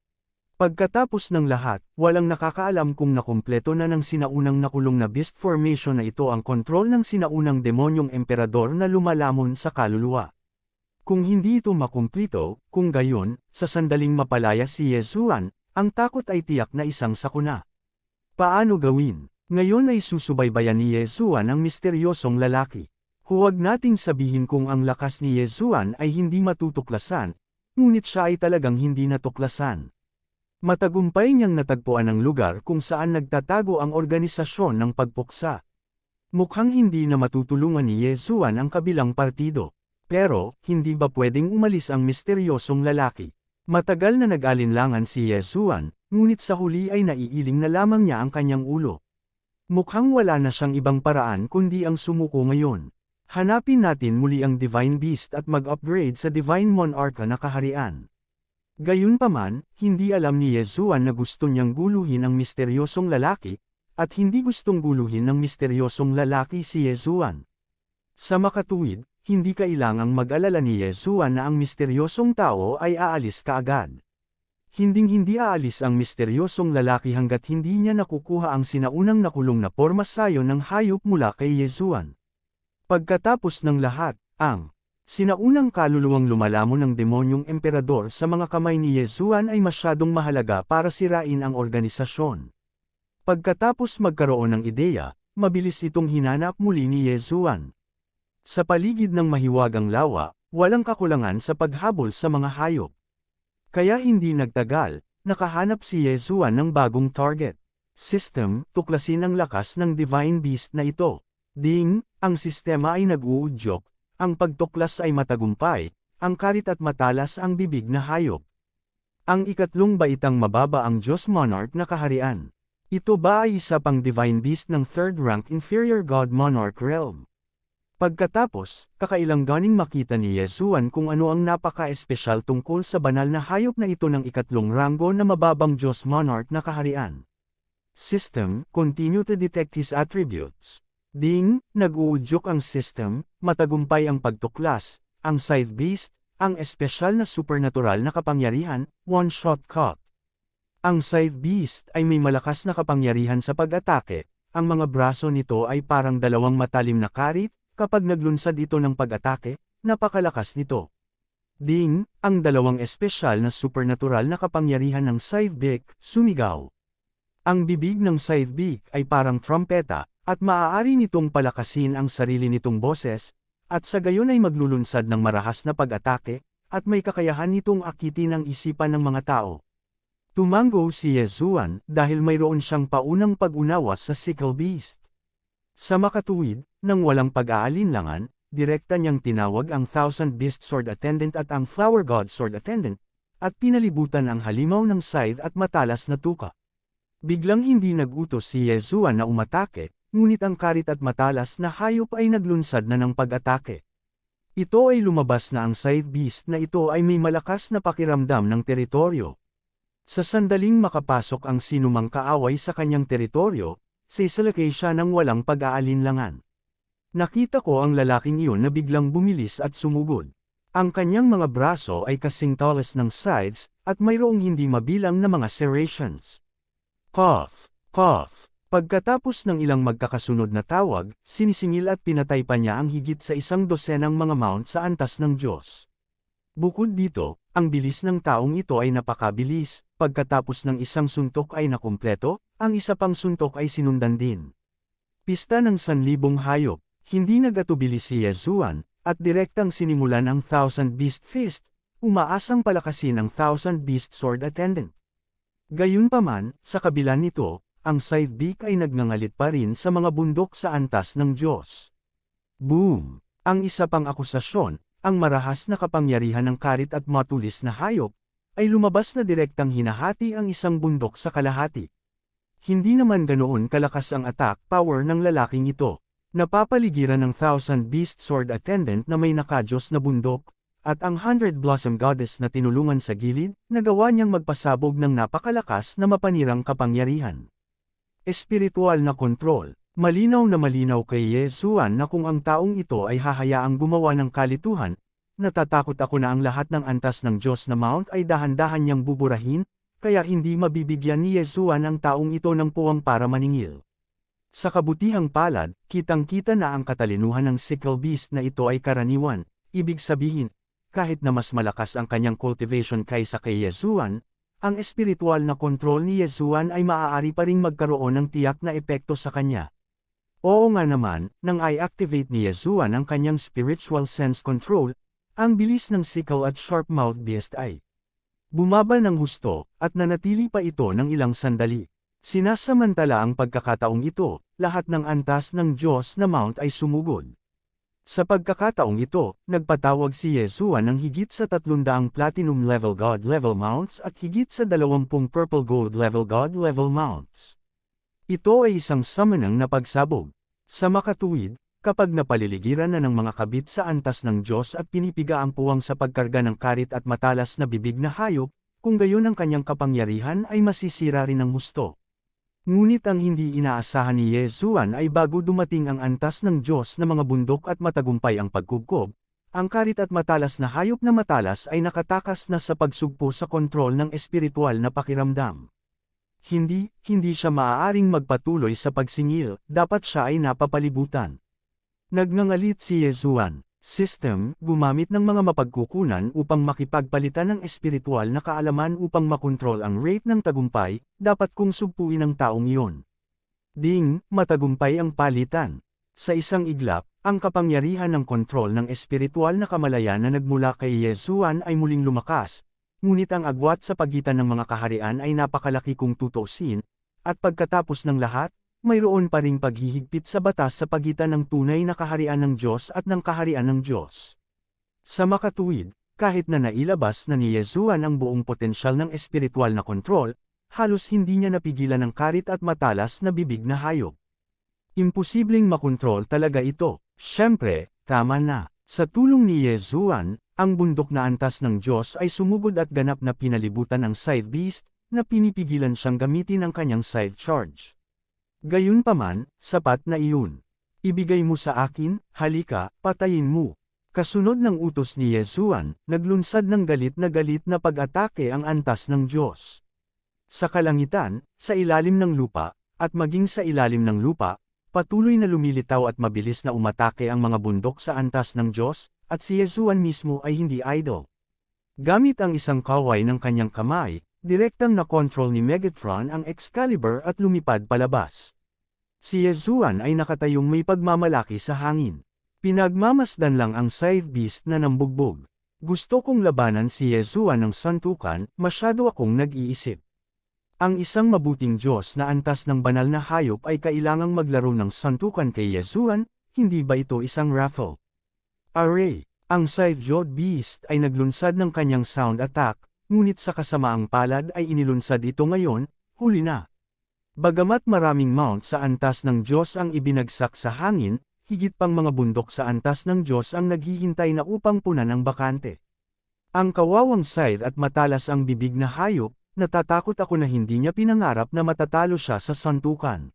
Pagkatapos ng lahat, walang nakakaalam kung nakumpleto na ng sinaunang nakulong na beast formation na ito ang kontrol ng sinaunang demonyong emperador na lumalamon sa kaluluwa. Kung hindi ito makumplito, kung gayon, sa sandaling mapalaya si Yesuan, ang takot ay tiyak na isang sakuna. Paano gawin? Ngayon ay susubaybayan ni Yesuan ang misteryosong lalaki. Huwag nating sabihin kung ang lakas ni Yesuan ay hindi matutuklasan, ngunit siya ay talagang hindi natuklasan. Matagumpay niyang natagpuan ang lugar kung saan nagtatago ang organisasyon ng pagpuksa. Mukhang hindi na matutulungan ni Yesuan ang kabilang partido. Pero, hindi ba pwedeng umalis ang misteryosong lalaki? Matagal na nag-alinlangan si Yesuan, ngunit sa huli ay naiiling na lamang niya ang kanyang ulo. Mukhang wala na siyang ibang paraan kundi ang sumuko ngayon. Hanapin natin muli ang Divine Beast at mag-upgrade sa Divine Monarch na kaharian. Gayunpaman, hindi alam ni Yesuan na gusto niyang guluhin ang misteryosong lalaki, at hindi gustong guluhin ng misteryosong lalaki si Yesuan. Sa makatuwid, hindi kailangang mag-alala ni Yesuan na ang misteryosong tao ay aalis kaagad. Hinding-hindi aalis ang misteryosong lalaki hanggat hindi niya nakukuha ang sinaunang nakulong na porma sayo ng hayop mula kay Yesuan. Pagkatapos ng lahat, ang sinaunang kaluluwang lumalamon ng demonyong emperador sa mga kamay ni Yesuan ay masyadong mahalaga para sirain ang organisasyon. Pagkatapos magkaroon ng ideya, mabilis itong hinanap muli ni Yesuan. Sa paligid ng mahiwagang lawa, walang kakulangan sa paghabol sa mga hayop. Kaya hindi nagtagal, nakahanap si Yesuan ng bagong target system, tuklasin ang lakas ng Divine Beast na ito. Ding, ang sistema ay nag-uudyok, ang pagtuklas ay matagumpay, ang karit at matalas ang bibig na hayop. Ang ikatlong baitang mababa ang Diyos Monarch na kaharian. Ito ba ay isa pang Divine Beast ng third rank inferior God Monarch realm? Pagkatapos, kakailang ganing makita ni Yesuan kung ano ang napaka-espesyal tungkol sa banal na hayop na ito ng ikatlong ranggo na mababang Diyos Monarch na kaharian. System, continue to detect his attributes. Ding, nag-uudyok ang system, matagumpay ang pagtuklas, ang Scythe Beast, ang espesyal na supernatural na kapangyarihan, one-shot cut. Ang Scythe Beast ay may malakas na kapangyarihan sa pag-atake, ang mga braso nito ay parang dalawang matalim na karit, kapag naglunsad ito ng pag-atake, napakalakas nito. Ding, ang dalawang espesyal na supernatural na kapangyarihan ng Scythe Beak, sumigaw. Ang bibig ng Scythe Beak ay parang trompeta, at maaari nitong palakasin ang sarili nitong boses, at sa gayon ay maglulunsad ng marahas na pag-atake, at may kakayahan nitong akitin ang isipan ng mga tao. Tumango si Yesuan dahil mayroon siyang paunang pag-unawa sa Sickle Beast. Sa makatuwid, nang walang pag-aalinlangan, direkta niyang tinawag ang Thousand Beast Sword Attendant at ang Flower God Sword Attendant, at pinalibutan ang halimaw ng scythe at matalas na tuka. Biglang hindi nag-utos si Yesuan na umatake, ngunit ang karit at matalas na hayop ay naglunsad na ng pag-atake. Ito ay lumabas na ang Scythe Beast na ito ay may malakas na pakiramdam ng teritoryo. Sa sandaling makapasok ang sinumang kaaway sa kanyang teritoryo, sisalakay siya ng walang pag-aalinlangan. Nakita ko ang lalaking iyon na biglang bumilis at sumugod. Ang kanyang mga braso ay kasing talas ng scythes, at mayroong hindi mabilang na mga serrations. Cough, cough. Pagkatapos ng ilang magkakasunod na tawag, sinisingil at pinatay pa niya ang higit sa 100 mga mount sa antas ng Diyos. Bukod dito, ang bilis ng taong ito ay napakabilis, pagkatapos ng isang suntok ay nakumpleto, ang isa pang suntok ay sinundan din. Pista ng 1,000 hayop. Hindi nagatubili si Yesuan, at direktang sinimulan ang Thousand Beast Fist, umaasang palakasin ang Thousand Beast Sword Attendant. Gayunpaman, sa kabila nito, ang Scythe Beak ay nagngangalit pa rin sa mga bundok sa antas ng Diyos. Boom! Ang isa pang akusasyon, ang marahas na kapangyarihan ng karit at matulis na hayop, ay lumabas na direktang hinahati ang isang bundok sa kalahati. Hindi naman ganoon kalakas ang attack power ng lalaking ito. Napapaligiran ng Thousand Beast Sword Attendant na may nakadyos na bundok, at ang 100 Blossom Goddess na tinulungan sa gilid, nagawa niyang magpasabog ng napakalakas na mapanirang kapangyarihan. Espiritual na kontrol. Malinaw kay Yesuan na kung ang taong ito ay hahayaang gumawa ng kalituhan, natatakot ako na ang lahat ng antas ng Diyos na mount ay dahan-dahan niyang buburahin, kaya hindi mabibigyan ni Yesuan ang taong ito ng puwang para maningil. Sa kabutihang palad, kitang-kita na ang katalinuhan ng Sickle Beast na ito ay karaniwan, ibig sabihin, kahit na mas malakas ang kanyang cultivation kaysa kay Yesuan, ang espiritual na kontrol ni Yesuan ay maaari pa ring magkaroon ng tiyak na epekto sa kanya. Oo nga naman, nang i-activate ni Yesuan ang kanyang spiritual sense control, ang bilis ng Sickle at Sharp-mouthed Beast ay bumaba ng husto, at nanatili pa ito ng ilang sandali. Sinasamantala ang pagkakataong ito, lahat ng antas ng Diyos na mount ay sumugod. Sa pagkakataong ito, nagpatawag si Yesuan ng higit sa 300 Platinum Level God Level Mounts at higit sa 20 Purple Gold Level God Level Mounts. Ito ay isang summonang na pagsabog. Sa makatuwid, kapag napaliligiran na ng mga kabit sa antas ng Diyos at pinipiga ang puwang sa pagkarga ng karit at matalas na bibig na hayop, kung gayon ang kanyang kapangyarihan ay masisira rin ng husto. Ngunit ang hindi inaasahan ni Yesuan ay bago dumating ang antas ng Diyos na mga bundok at matagumpay ang pagkubkob, ang karit at matalas na hayop na matalas ay nakatakas na sa pagsugpo sa kontrol ng espiritual na pakiramdam. Hindi siya maaaring magpatuloy sa pagsingil, dapat siya ay napapalibutan. Nagngangalit si Yesuan. System, gumamit ng mga mapagkukunan upang makipagpalitan ng espiritual na kaalaman upang makontrol ang rate ng tagumpay, dapat kong sugpuin ang taong iyon. Ding, matagumpay ang palitan. Sa isang iglap, ang kapangyarihan ng kontrol ng espiritual na kamalayan na nagmula kay Yesuan ay muling lumakas, ngunit ang agwat sa pagitan ng mga kaharian ay napakalaki kung tutuusin, at pagkatapos ng lahat, mayroon pa ring paghihigpit sa batas sa pagitan ng tunay na kaharian ng Diyos at ng kaharian ng Diyos. Sa makatuwid, kahit na nailabas na ni Yesuan ang buong potensyal ng espiritual na kontrol, halos hindi niya napigilan ang karit at matalas na bibig na hayop. Imposibleng makontrol talaga ito. Siyempre, tama na. Sa tulong ni Yesuan, ang bundok na antas ng Diyos ay sumugod at ganap na pinalibutan ang side beast, na pinipigilan siyang gamitin ang kanyang side charge. Gayunpaman, sapat na iyon. Ibigay mo sa akin, halika, patayin mo. Kasunod ng utos ni Yesuan, naglunsad ng galit na pag-atake ang antas ng Diyos. Sa kalangitan, sa ilalim ng lupa, at maging sa ilalim ng lupa, patuloy na lumilitaw at mabilis na umatake ang mga bundok sa antas ng Diyos, at si Yesuan mismo ay hindi idle. Gamit ang isang kaway ng kanyang kamay, direktang na-control ni Megatron ang Excalibur at lumipad palabas. Si Yesuan ay nakatayong may pagmamalaki sa hangin. Pinagmamasdan lang ang side beast na nambugbog. Gusto kong labanan si Yesuan ng santukan, masyado akong nag-iisip. Ang isang mabuting Diyos na antas ng banal na hayop ay kailangang maglaro ng santukan kay Yesuan, hindi ba ito isang raffle? Array, ang side-jawed beast ay naglunsad ng kanyang sound attack, ngunit sa kasamaang palad ay inilunsad ito ngayon, huli na. Bagamat maraming mount sa antas ng Diyos ang ibinagsak sa hangin, higit pang mga bundok sa antas ng Diyos ang naghihintay na upang punan ang bakante. Ang kawawang side at matalas ang bibig na hayop, natatakot ako na hindi niya pinangarap na matatalo siya sa santukan.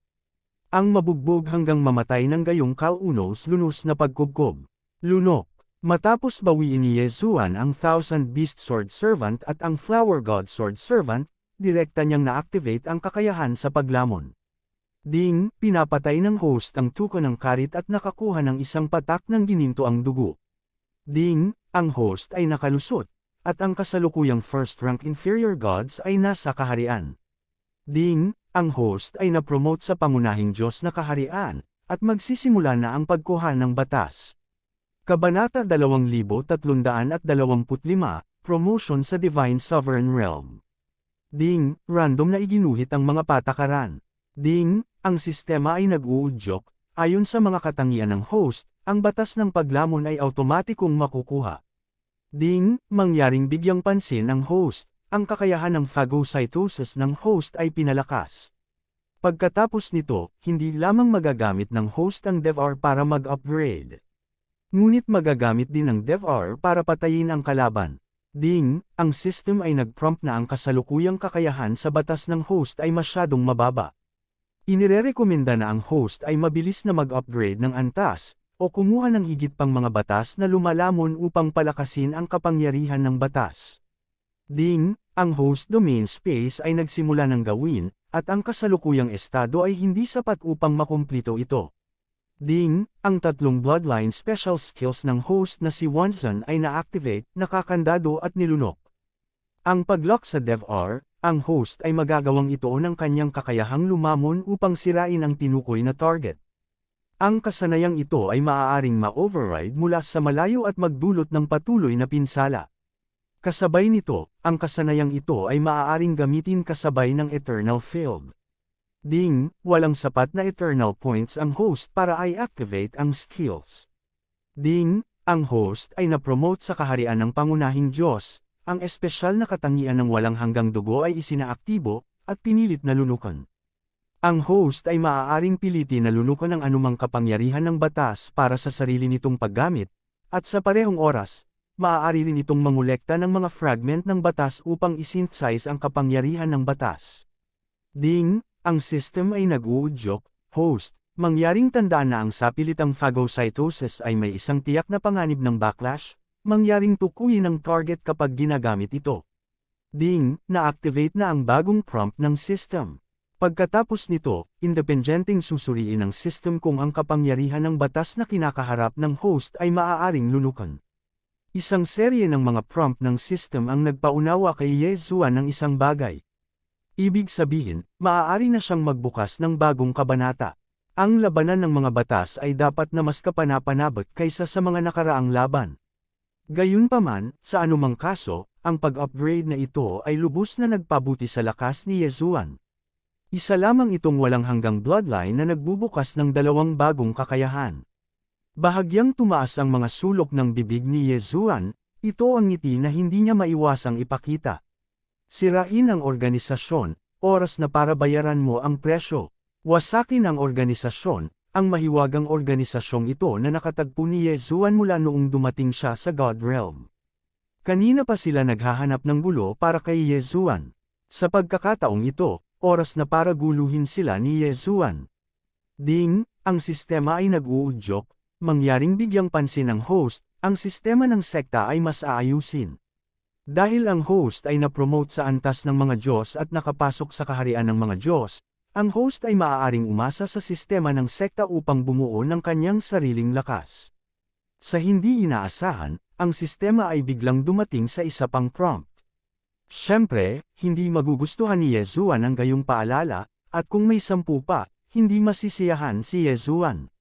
Ang mabugbog hanggang mamatay ng gayong kaunos-lunos na pagkubkob. Lunok. Matapos bawiin ni Yesuan ang Thousand Beast Sword Servant at ang Flower God Sword Servant, direkta niyang na-activate ang kakayahan sa paglamon. Ding, pinapatay ng host ang tuko ng karit at nakakuha ng isang patak ng gininto ang dugo. Ding, ang host ay nakalusot, at ang kasalukuyang first-rank inferior gods ay nasa kaharian. Ding, ang host ay na-promote sa pangunahing Diyos na kaharian, at magsisimula na ang pagkuha ng batas. Kabanata 2325, Promotion sa Divine Sovereign Realm. Ding, random na iginuhit ang mga patakaran. Ding, ang sistema ay nag-uudyok, ayon sa mga katangian ng host, ang batas ng paglamon ay automatikong makukuha. Ding, mangyaring bigyang pansin ang host, ang kakayahan ng phagocytosis ng host ay pinalakas. Pagkatapos nito, hindi lamang magagamit ng host ang DevR para mag-upgrade. Ngunit magagamit din ang DevR para patayin ang kalaban. Ding, ang system ay nag-prompt na ang kasalukuyang kakayahan sa batas ng host ay masyadong mababa. Inirerekomenda na ang host ay mabilis na mag-upgrade ng antas, o kumuha ng higit pang mga batas na lumalamon upang palakasin ang kapangyarihan ng batas. Ding, ang host domain space ay nagsimula ng gawin, at ang kasalukuyang estado ay hindi sapat upang makumplito ito. Ding, ang tatlong bloodline special skills ng host na si Wanzan ay na-activate, nakakandado at nilunok. Ang pag-lock sa DevR, ang host ay magagawang ito ng kanyang kakayahang lumamon upang sirain ang tinukoy na target. Ang kasanayang ito ay maaaring ma-override mula sa malayo at magdulot ng patuloy na pinsala. Kasabay nito, ang kasanayang ito ay maaaring gamitin kasabay ng Eternal Field. Ding, walang sapat na Eternal Points ang host para i-activate ang skills. Ding, ang host ay na-promote sa kaharian ng pangunahing Diyos, ang espesyal na katangian ng walang hanggang dugo ay isinaaktibo, at pinilit na lunukan. Ang host ay maaaring pilitin na lunukan ang anumang kapangyarihan ng batas para sa sarili nitong paggamit, at sa parehong oras, maaari rin itong mangolekta ng mga fragment ng batas upang i-synthesize ang kapangyarihan ng batas. Ding, ang system ay nag-uudyok, host, mangyaring tandaan na ang sapilitang phagocytosis ay may isang tiyak na panganib ng backlash, mangyaring tukuyin ang target kapag ginagamit ito. Ding, na-activate na ang bagong prompt ng system. Pagkatapos nito, independenteng susuriin ng system kung ang kapangyarihan ng batas na kinakaharap ng host ay maaaring lunukan. Isang serye ng mga prompt ng system ang nagpaunawa kay Yesuan ng isang bagay. Ibig sabihin, maaari na siyang magbukas ng bagong kabanata. Ang labanan ng mga batas ay dapat na mas kapanapanabik kaysa sa mga nakaraang laban. Gayunpaman, sa anumang kaso, ang pag-upgrade na ito ay lubos na nagpabuti sa lakas ni Yezuan. Isa lamang itong walang hanggang bloodline na nagbubukas ng dalawang bagong kakayahan. Bahagyang tumaas ang mga sulok ng bibig ni Yezuan, ito ang ngiti na hindi niya maiwasang ipakita. Sirain ang organisasyon, oras na para bayaran mo ang presyo. Wasakin ang organisasyon, ang mahiwagang organisasyong ito na nakatagpo ni Yezuan mula noong dumating siya sa God Realm. Kanina pa sila naghahanap ng gulo para kay Yezuan. Sa pagkakataong ito, oras na para guluhin sila ni Yezuan. Ding, ang sistema ay nag-uudyok, mangyaring bigyang pansin ng host, ang sistema ng sekta ay mas aayusin. Dahil ang host ay na-promote sa antas ng mga Diyos at nakapasok sa kaharian ng mga Diyos, ang host ay maaaring umasa sa sistema ng sekta upang bumuo ng kanyang sariling lakas. Sa hindi inaasahan, ang sistema ay biglang dumating sa isa pang prompt. Siyempre, hindi magugustuhan ni Yezuan ang gayong paalala, at kung may 10 pa, hindi masisiyahan si Yezuan.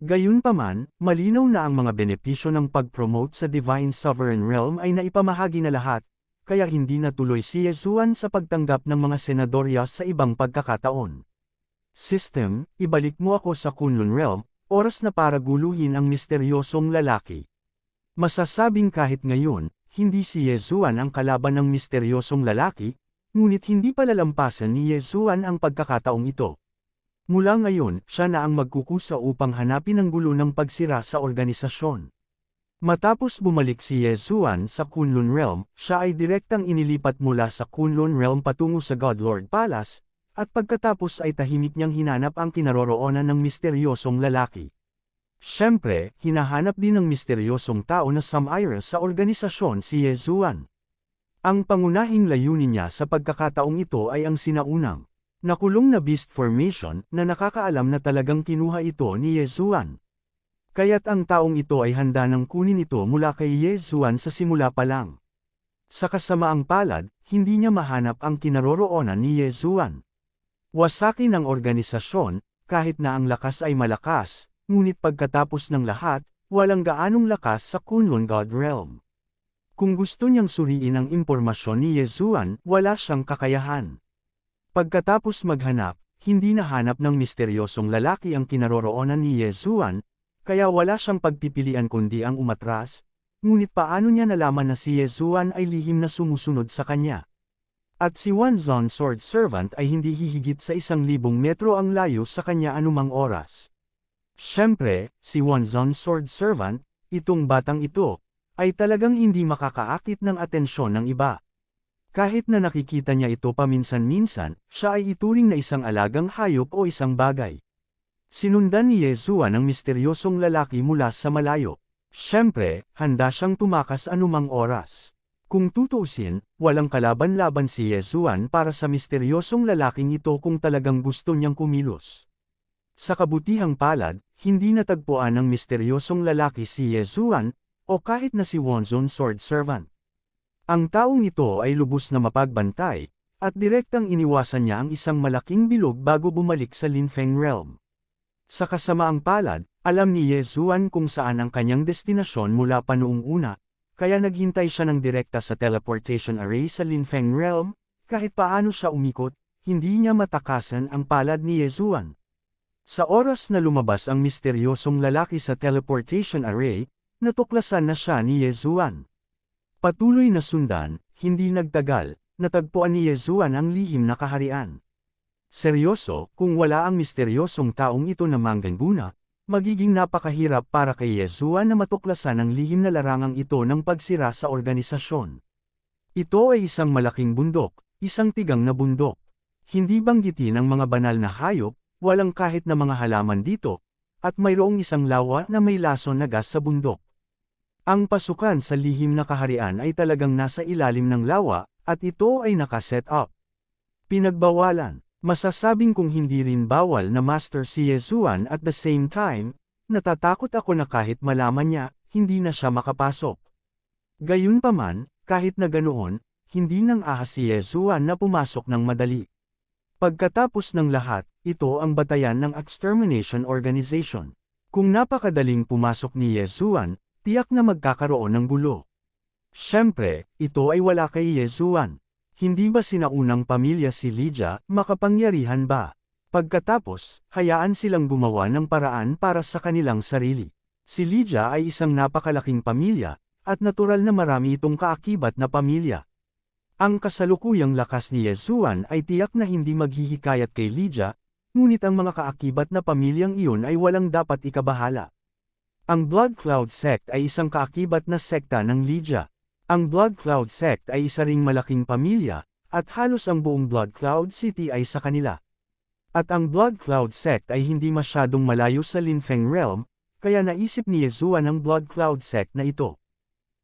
Gayunpaman, malinaw na ang mga benepisyo ng pag-promote sa Divine Sovereign Realm ay naipamahagi na lahat, kaya hindi natuloy si Yezuan sa pagtanggap ng mga senadorya sa ibang pagkakataon. System, ibalik mo ako sa Kunlun Realm, oras na para guluhin ang misteryosong lalaki. Masasabing kahit ngayon, hindi si Yezuan ang kalaban ng misteryosong lalaki, ngunit hindi palalampasan ni Yezuan ang pagkakataong ito. Mula ngayon, siya na ang magkukusa upang hanapin ang gulo ng pagsira sa organisasyon. Matapos bumalik si Yezuan sa Kunlun Realm, siya ay direktang inilipat mula sa Kunlun Realm patungo sa Godlord Palace, at pagkatapos ay tahimik niyang hinanap ang kinaroroonan ng misteryosong lalaki. Siyempre, hinahanap din ng misteryosong tao na sumira sa organisasyon si Yezuan. Ang pangunahing layunin niya sa pagkakataong ito ay ang sinaunang nakulong na beast formation na nakakaalam na talagang kinuha ito ni Yezuan. Kaya't ang taong ito ay handa nang kunin ito mula kay Yezuan sa simula pa lang. Sa kasamaang palad, hindi niya mahanap ang kinaroroonan ni Yezuan. Wasakin ang organisasyon, kahit na ang lakas ay malakas, ngunit pagkatapos ng lahat, walang gaanong lakas sa Kunlun God Realm. Kung gusto niyang suriin ang impormasyon ni Yezuan, wala siyang kakayahan. Pagkatapos maghanap, hindi nahanap ng misteryosong lalaki ang kinaroroonan ni Yezuan, kaya wala siyang pagpipilian kundi ang umatras, ngunit paano niya nalaman na si Yezuan ay lihim na sumusunod sa kanya? At si Wanzon Sword Servant ay hindi hihigit sa 1,000 metro ang layo sa kanya anumang oras. Siyempre, si Wanzon Sword Servant, itong batang ito, ay talagang hindi makakaakit ng atensyon ng iba. Kahit na nakikita niya ito paminsan-minsan, siya ay ituring na isang alagang hayop o isang bagay. Sinundan ni Yezuan ang misteryosong lalaki mula sa malayo. Siyempre, handa siyang tumakas anumang oras. Kung tutuusin, walang kalaban-laban si Yezuan para sa misteryosong lalaking ito kung talagang gusto niyang kumilos. Sa kabutihang palad, hindi natagpuan ng misteryosong lalaki si Yezuan, o kahit na si Wanzon Sword Servant. Ang taong ito ay lubos na mapagbantay, at direktang iniwasan niya ang isang malaking bilog bago bumalik sa Linfeng Realm. Sa kasamaang palad, alam ni Yezuan kung saan ang kanyang destinasyon mula pa noong una, kaya naghintay siya ng direkta sa teleportation array sa Linfeng Realm, kahit paano siya umikot, hindi niya matakasan ang palad ni Yezuan. Sa oras na lumabas ang misteryosong lalaki sa teleportation array, natuklasan na siya ni Yezuan. Patuloy na sundan, hindi nagtagal, natagpuan ni Yezuan ang lihim na kaharian. Seryoso, kung wala ang misteryosong taong ito na manggaguna, magiging napakahirap para kay Yezuan na matuklasan ang lihim na larangang ito ng pagsira sa organisasyon. Ito ay isang malaking bundok, isang tigang na bundok. Hindi banggitin ang mga banal na hayop, walang kahit na mga halaman dito, at mayroong isang lawa na may lason na gas sa bundok. Ang pasukan sa lihim na kaharian ay talagang nasa ilalim ng lawa, at ito ay nakaset up. Pinagbawalan, masasabing kung hindi rin bawal na master si Yezuan at the same time, natatakot ako na kahit malaman niya, hindi na siya makapasok. Gayunpaman, kahit na ganoon, hindi nang ahas si Yezuan na pumasok ng madali. Pagkatapos ng lahat, ito ang batayan ng extermination organization. Kung napakadaling pumasok ni Yezuan, tiyak na magkakaroon ng gulo. Siyempre, ito ay wala kay Yezuan. Hindi ba sinaunang pamilya si Lydia, makapangyarihan ba? Pagkatapos, hayaan silang gumawa ng paraan para sa kanilang sarili. Si Lydia ay isang napakalaking pamilya, at natural na marami itong kaakibat na pamilya. Ang kasalukuyang lakas ni Yezuan ay tiyak na hindi maghihikayat kay Lydia, ngunit ang mga kaakibat na pamilyang iyon ay walang dapat ikabahala. Ang Blood Cloud Sect ay isang kaakibat na sekta ng Lydia. Ang Blood Cloud Sect ay isa ring malaking pamilya, at halos ang buong Blood Cloud City ay sa kanila. At ang Blood Cloud Sect ay hindi masyadong malayo sa Linfeng Realm, kaya naisip ni Yezuan ang Blood Cloud Sect na ito.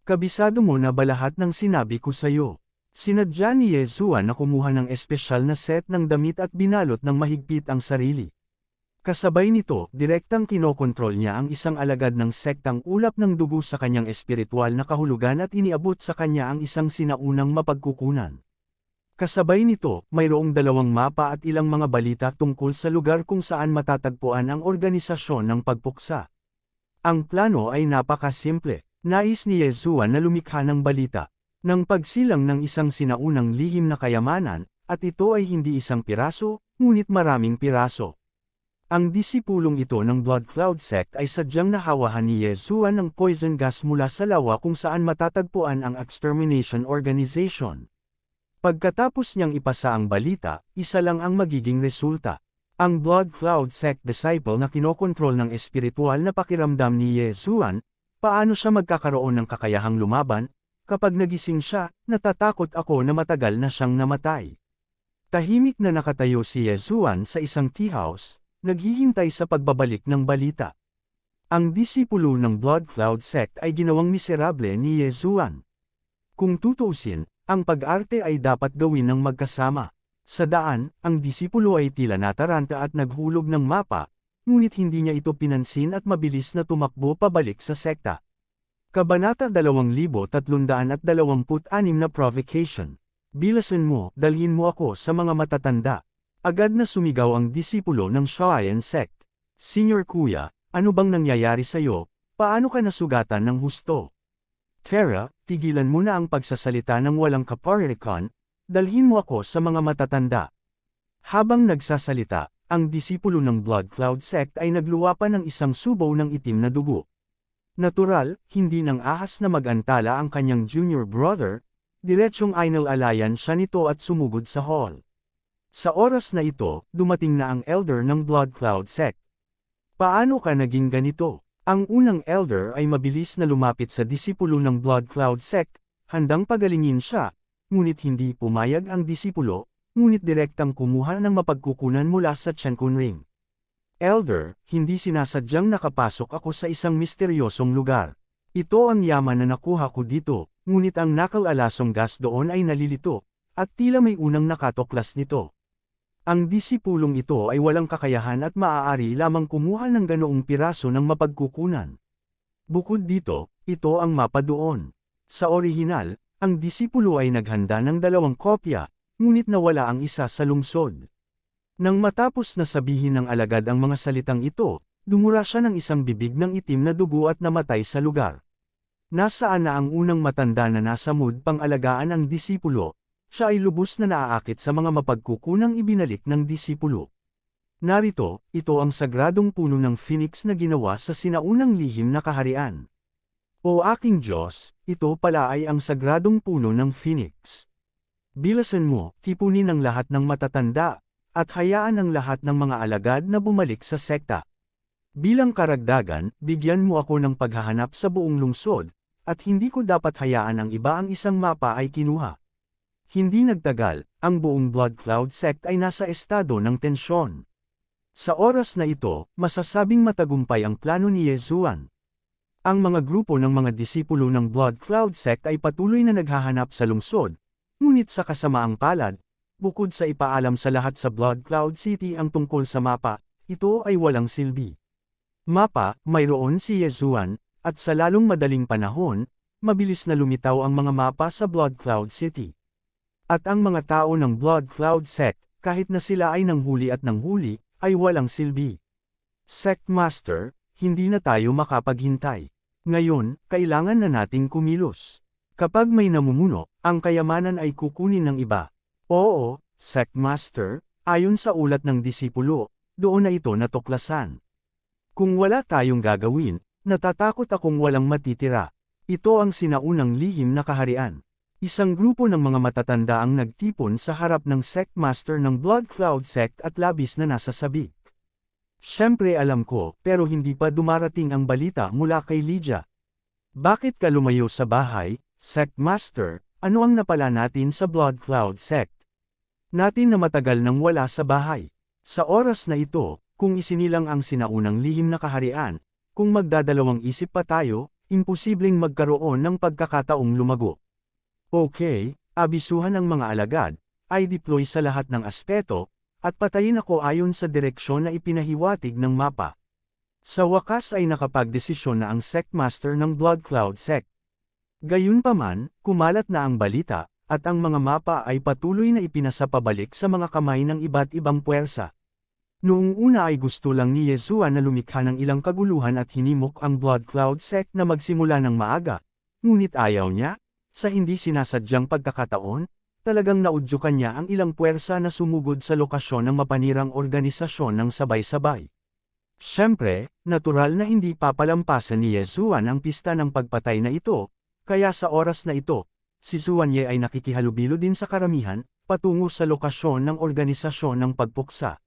Kabisado mo na ba lahat ng sinabi ko sa'yo? Sinadya ni Yezuan na kumuha ng espesyal na set ng damit at binalot ng mahigpit ang sarili. Kasabay nito, direktang kinokontrol niya ang isang alagad ng sektang ulap ng dugo sa kanyang espiritual na kahulugan at iniabot sa kanya ang isang sinaunang mapagkukunan. Kasabay nito, mayroong 2 mapa at ilang mga balita tungkol sa lugar kung saan matatagpuan ang organisasyon ng pagpuksa. Ang plano ay napakasimple. Nais ni Yezuan na lumikha ng balita, ng pagsilang ng isang sinaunang lihim na kayamanan, at ito ay hindi isang piraso, ngunit maraming piraso. Ang disipulong ito ng Blood Cloud Sect ay sadyang nahawahan ni Yezuan ng poison gas mula sa lawa kung saan matatagpuan ang extermination organization. Pagkatapos niyang ipasa ang balita, isa lang ang magiging resulta. Ang Blood Cloud Sect disciple na kinokontrol ng espiritual na pakiramdam ni Yezuan, paano siya magkakaroon ng kakayahang lumaban? Kapag nagising siya, natatakot ako na matagal na siyang namatay. Tahimik na nakatayo si Yezuan sa isang tea house, naghihintay sa pagbabalik ng balita. Ang disipulo ng Blood Cloud Sect ay ginawang miserable ni Yezuan. Kung tutuusin, ang pag-arte ay dapat gawin ng magkasama. Sa daan, ang disipulo ay tila nataranta at naghulog ng mapa, ngunit hindi niya ito pinansin at mabilis na tumakbo pabalik sa sekta. Kabanata 2326 na Provocation. Bilasan mo, dalhin mo ako sa mga matatanda. Agad na sumigaw ang disipulo ng Shaoyan Sect. Senior Kuya, ano bang nangyayari sa'yo? Paano ka nasugatan ng husto? Tara, tigilan mo na ang pagsasalita ng walang kaparirikan, dalhin mo ako sa mga matatanda. Habang nagsasalita, ang disipulo ng Blood Cloud Sect ay nagluwa pa ng isang subaw ng itim na dugo. Natural, hindi nang ahas na mag-antala ang kanyang junior brother, diretsyong inalalayan siya nito at sumugod sa hall. Sa oras na ito, dumating na ang elder ng Blood Cloud Sect. Paano ka naging ganito? Ang unang elder ay mabilis na lumapit sa disipulo ng Blood Cloud Sect, handang pagalingin siya, ngunit hindi pumayag ang disipulo, ngunit direktang kumuha ng mapagkukunan mula sa Chenkun Ring. Elder, hindi sinasadyang nakapasok ako sa isang misteryosong lugar. Ito ang yaman na nakuha ko dito, ngunit ang nakalalasong gas doon ay nalilito, at tila may unang nakatuklas nito. Ang disipulong ito ay walang kakayahan at maaari lamang kumuha ng ganoong piraso ng mapagkukunan. Bukod dito, ito ang mapa doon. Sa orihinal, ang disipulo ay naghanda ng 2 kopya, ngunit nawala ang isa sa lungsod. Nang matapos na sabihin ng alagad ang mga salitang ito, dumura siya ng isang bibig ng itim na dugo at namatay sa lugar. Nasaan na ang unang matanda na nasa mood pang-alagaan ang disipulo? Siya ay lubos na naaakit sa mga mapagkukunang ibinalik ng disipulo. Narito, ito ang sagradong puno ng phoenix na ginawa sa sinaunang lihim na kaharian. O aking Diyos, ito pala ay ang sagradong puno ng phoenix. Bilasan mo, tipunin ang lahat ng matatanda, at hayaan ang lahat ng mga alagad na bumalik sa sekta. Bilang karagdagan, bigyan mo ako ng paghahanap sa buong lungsod, at hindi ko dapat hayaan ang iba ang isang mapa ay kinuha. Hindi nagtagal, ang buong Blood Cloud Sect ay nasa estado ng tensyon. Sa oras na ito, masasabing matagumpay ang plano ni Yezuan. Ang mga grupo ng mga disipulo ng Blood Cloud Sect ay patuloy na naghahanap sa lungsod, ngunit sa kasamaang palad, bukod sa ipaalam sa lahat sa Blood Cloud City ang tungkol sa mapa, ito ay walang silbi. Mapa, mayroon si Yezuan, at sa lalong madaling panahon, mabilis na lumitaw ang mga mapa sa Blood Cloud City. At ang mga tao ng Blood Cloud Sect, kahit na sila ay nanghuli at nanghuli, ay walang silbi. Sect Master, hindi na tayo makapaghintay. Ngayon, kailangan na nating kumilos. Kapag may namumuno, ang kayamanan ay kukunin ng iba. Oo, Sect Master, ayon sa ulat ng disipulo, doon na ito natuklasan. Kung wala tayong gagawin, natatakot akong walang matitira. Ito ang sinaunang lihim na kaharian. Isang grupo ng mga matatanda ang nagtipon sa harap ng Sect Master ng Blood Cloud Sect at labis na nasasabik. Siyempre alam ko, pero hindi pa dumarating ang balita mula kay Lydia. Bakit ka lumayo sa bahay, Sect Master? Ano ang napala natin sa Blood Cloud Sect? Natin na matagal nang wala sa bahay. Sa oras na ito, kung isinilang ang sinaunang lihim na kaharian, kung magdadalawang isip pa tayo, imposibleng magkaroon ng pagkakataong lumago. Okay, abisuhan ang mga alagad, ay deploy sa lahat ng aspeto, at patayin ako ayon sa direksyon na ipinahiwatig ng mapa. Sa wakas ay nakapagdesisyon na ang Sect Master ng Blood Cloud Sect. Gayunpaman, kumalat na ang balita, at ang mga mapa ay patuloy na ipinasa pabalik sa mga kamay ng iba't ibang puwersa. Noong una ay gusto lang ni Yeshua na lumikha ng ilang kaguluhan at hinimok ang Blood Cloud Sect na magsimula ng maaga, ngunit ayaw niya, sa hindi sinasadyang pagkakataon, talagang naudyukan niya ang ilang puwersa na sumugod sa lokasyon ng mapanirang organisasyon ng sabay-sabay. Siyempre, natural na hindi papalampasan ni Yeshua ang pista ng pagpatay na ito, kaya sa oras na ito, si Zuanye ay nakikihalubilo din sa karamihan, patungo sa lokasyon ng organisasyon ng pagpuksa.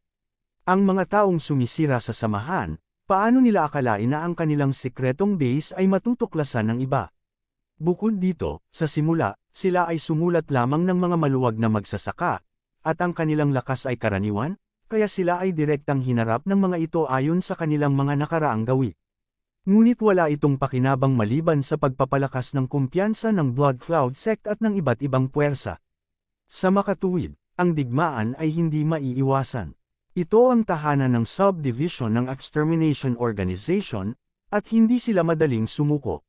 Ang mga taong sumisira sa samahan, paano nila akalain na ang kanilang sikretong base ay matutuklasan ng iba? Bukod dito, sa simula, sila ay sumulat lamang ng mga maluwag na magsasaka, at ang kanilang lakas ay karaniwan, kaya sila ay direktang hinarap ng mga ito ayon sa kanilang mga nakaraang gawi. Ngunit wala itong pakinabang maliban sa pagpapalakas ng kumpiyansa ng Blood Cloud Sect at ng iba't ibang puwersa. Sa makatuwid, ang digmaan ay hindi maiiwasan. Ito ang tahanan ng subdivision ng Extermination Organization, at hindi sila madaling sumuko.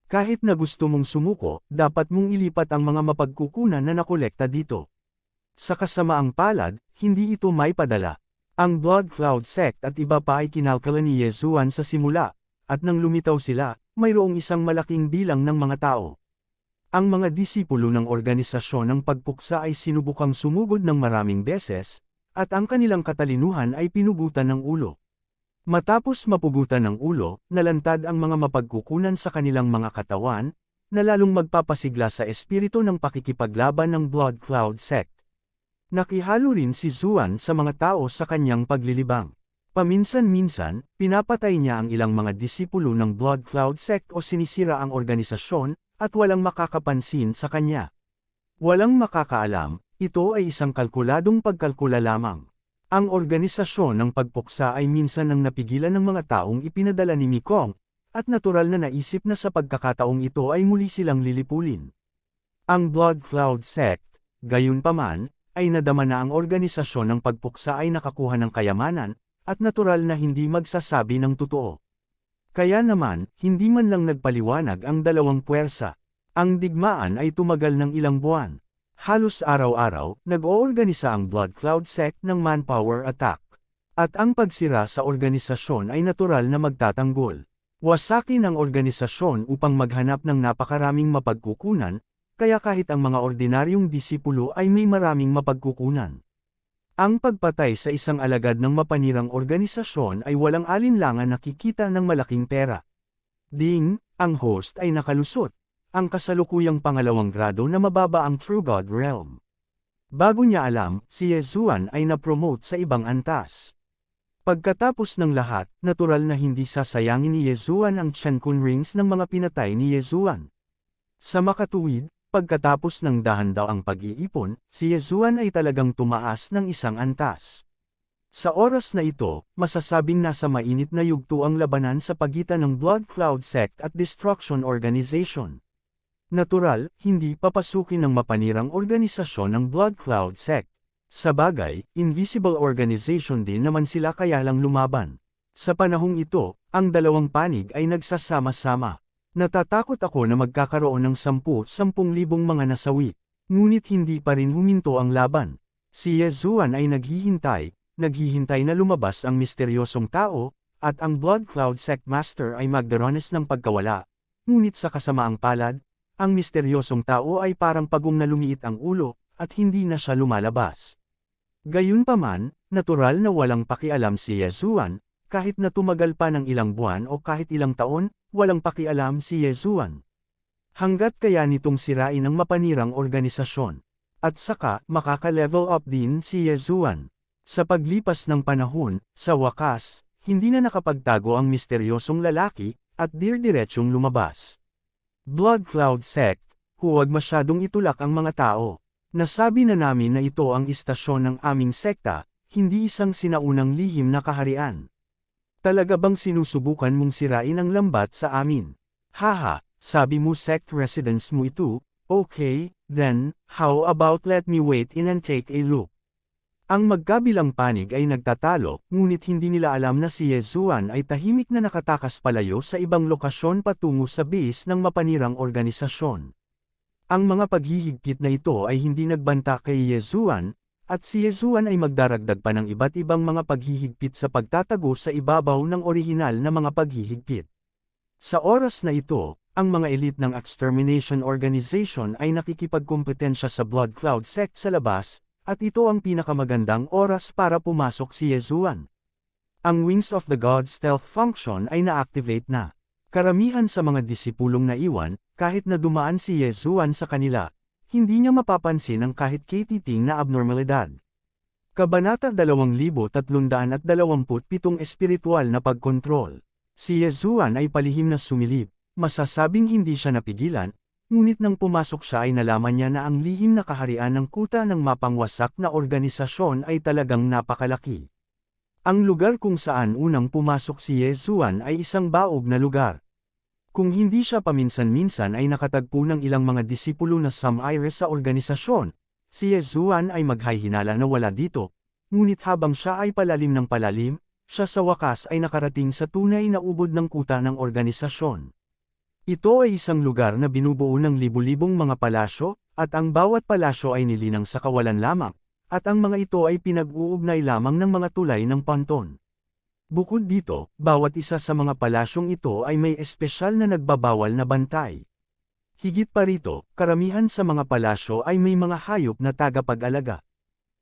Kahit na gusto mong sumuko, dapat mong ilipat ang mga mapagkukunan na nakolekta dito. Sa kasamaang palad, hindi ito may padala. Ang Blood Cloud Sect at iba pa ay kinalkala ni Yesuan sa simula, at nang lumitaw sila, mayroong isang malaking bilang ng mga tao. Ang mga disipulo ng organisasyon ng pagpuksa ay sinubukang sumugod ng maraming beses, at ang kanilang katalinuhan ay pinugutan ng ulo. Matapos mapugutan ng ulo, nalantad ang mga mapagkukunan sa kanilang mga katawan, na lalong magpapasigla sa espiritu ng pakikipaglaban ng Blood Cloud Sect. Nakihalo rin si Zuan sa mga tao sa kanyang paglilibang. Paminsan-minsan, pinapatay niya ang ilang mga disipulo ng Blood Cloud Sect o sinisira ang organisasyon, at walang makakapansin sa kanya. Walang makakaalam, ito ay isang kalkuladong pagkalkula lamang. Ang organisasyon ng pagpuksa ay minsan nang napigilan ng mga taong ipinadala ni Mikong, at natural na naisip na sa pagkakataong ito ay muli silang lilipulin. Ang Blood Cloud Sect, gayunpaman, ay nadama na ang organisasyon ng pagpuksa ay nakakuha ng kayamanan, at natural na hindi magsasabi ng totoo. Kaya naman, hindi man lang nagpaliwanag ang dalawang puwersa. Ang digmaan ay tumagal ng ilang buwan. Halos araw-araw, nag-oorganisa ang Blood Cloud Sect ng manpower attack. At ang pagsira sa organisasyon ay natural na magtatanggol. Wasakin ang organisasyon upang maghanap ng napakaraming mapagkukunan, kaya kahit ang mga ordinaryong disipulo ay may maraming mapagkukunan. Ang pagpatay sa isang alagad ng mapanirang organisasyon ay walang alinlangan na kikita ng malaking pera. Ding, ang host ay nakalusot. Ang kasalukuyang pangalawang grado na mababa ang True God Realm. Bago niya alam, si Yesuan ay na-promote sa ibang antas. Pagkatapos ng lahat, natural na hindi sasayangin ni Yesuan ang Chankun Rings ng mga pinatay ni Yesuan. Sa makatuwid, pagkatapos ng dahan-daw ang pag-iipon, si Yesuan ay talagang tumaas ng isang antas. Sa oras na ito, masasabing nasa mainit na yugto ang labanan sa pagitan ng Blood Cloud Sect at Destruction Organization. Natural, hindi papasukin ng mapanirang organisasyon ng Blood Cloud Sect. Sabagay, invisible organization din naman sila kaya lang lumaban. Sa panahong ito, ang dalawang panig ay nagsasama-sama. Natatakot ako na magkakaroon ng 10,000 mga nasawi. Ngunit hindi pa rin huminto ang laban. Si Yezuan ay naghihintay na lumabas ang misteryosong tao, at ang Blood Cloud Sect Master ay magdaranas ng pagkawala. Ngunit sa kasamaang palad, ang misteryosong tao ay parang pagong na lumiit ang ulo, at hindi na siya lumalabas. Gayunpaman, natural na walang pakialam si Yezuan, kahit na tumagal pa ng ilang buwan o kahit ilang taon, walang pakialam si Yezuan. Hanggat kaya nitong sirain ang mapanirang organisasyon. At saka, makaka-level up din si Yezuan. Sa paglipas ng panahon, sa wakas, hindi na nakapagtago ang misteryosong lalaki, at dirdiretsong lumabas. Blood Cloud Sect, huwag masyadong itulak ang mga tao. Nasabi na namin na ito ang istasyon ng aming sekta, hindi isang sinaunang lihim na kaharian. Talaga bang sinusubukan mong sirain ang lambat sa amin? Haha, sabi mo sect residence mo ito, okay, then, how about let me wait in and take a look? Ang magkabilang panig ay nagtatalo, ngunit hindi nila alam na si Yezuan ay tahimik na nakatakas palayo sa ibang lokasyon patungo sa base ng mapanirang organisasyon. Ang mga paghihigpit na ito ay hindi nagbanta kay Yezuan, at si Yezuan ay magdaragdag pa ng iba't ibang mga paghihigpit sa pagtatago sa ibabaw ng orihinal na mga paghihigpit. Sa oras na ito, ang mga elite ng Extermination Organization ay nakikipagkompetensya sa Blood Cloud Sect sa labas, at ito ang pinakamagandang oras para pumasok si Yezuan. Ang Wings of the God Stealth Function ay na-activate na. Karamihan sa mga disipulong naiwan, kahit na dumaan si Yezuan sa kanila, hindi niya mapapansin ang kahit katiting na abnormalidad. Kabanata 2327 Espiritual na Pagkontrol. Si Yezuan ay palihim na sumilip. Masasabing hindi siya napigilan, ngunit nang pumasok siya ay nalaman niya na ang lihim na kaharian ng kuta ng mapangwasak na organisasyon ay talagang napakalaki. Ang lugar kung saan unang pumasok si Yezuan ay isang baog na lugar. Kung hindi siya paminsan-minsan ay nakatagpo ng ilang mga disipulo na samaire sa organisasyon, si Yezuan ay maghahinala na wala dito, ngunit habang siya ay palalim ng palalim, siya sa wakas ay nakarating sa tunay na ubod ng kuta ng organisasyon. Ito ay isang lugar na binubuo ng libu-libong mga palasyo, at ang bawat palasyo ay nilinang sa kawalan lamang, at ang mga ito ay pinag-uugnay lamang ng mga tulay ng ponton. Bukod dito, bawat isa sa mga palasyong ito ay may espesyal na nagbabawal na bantay. Higit pa rito, karamihan sa mga palasyo ay may mga hayop na tagapag-alaga.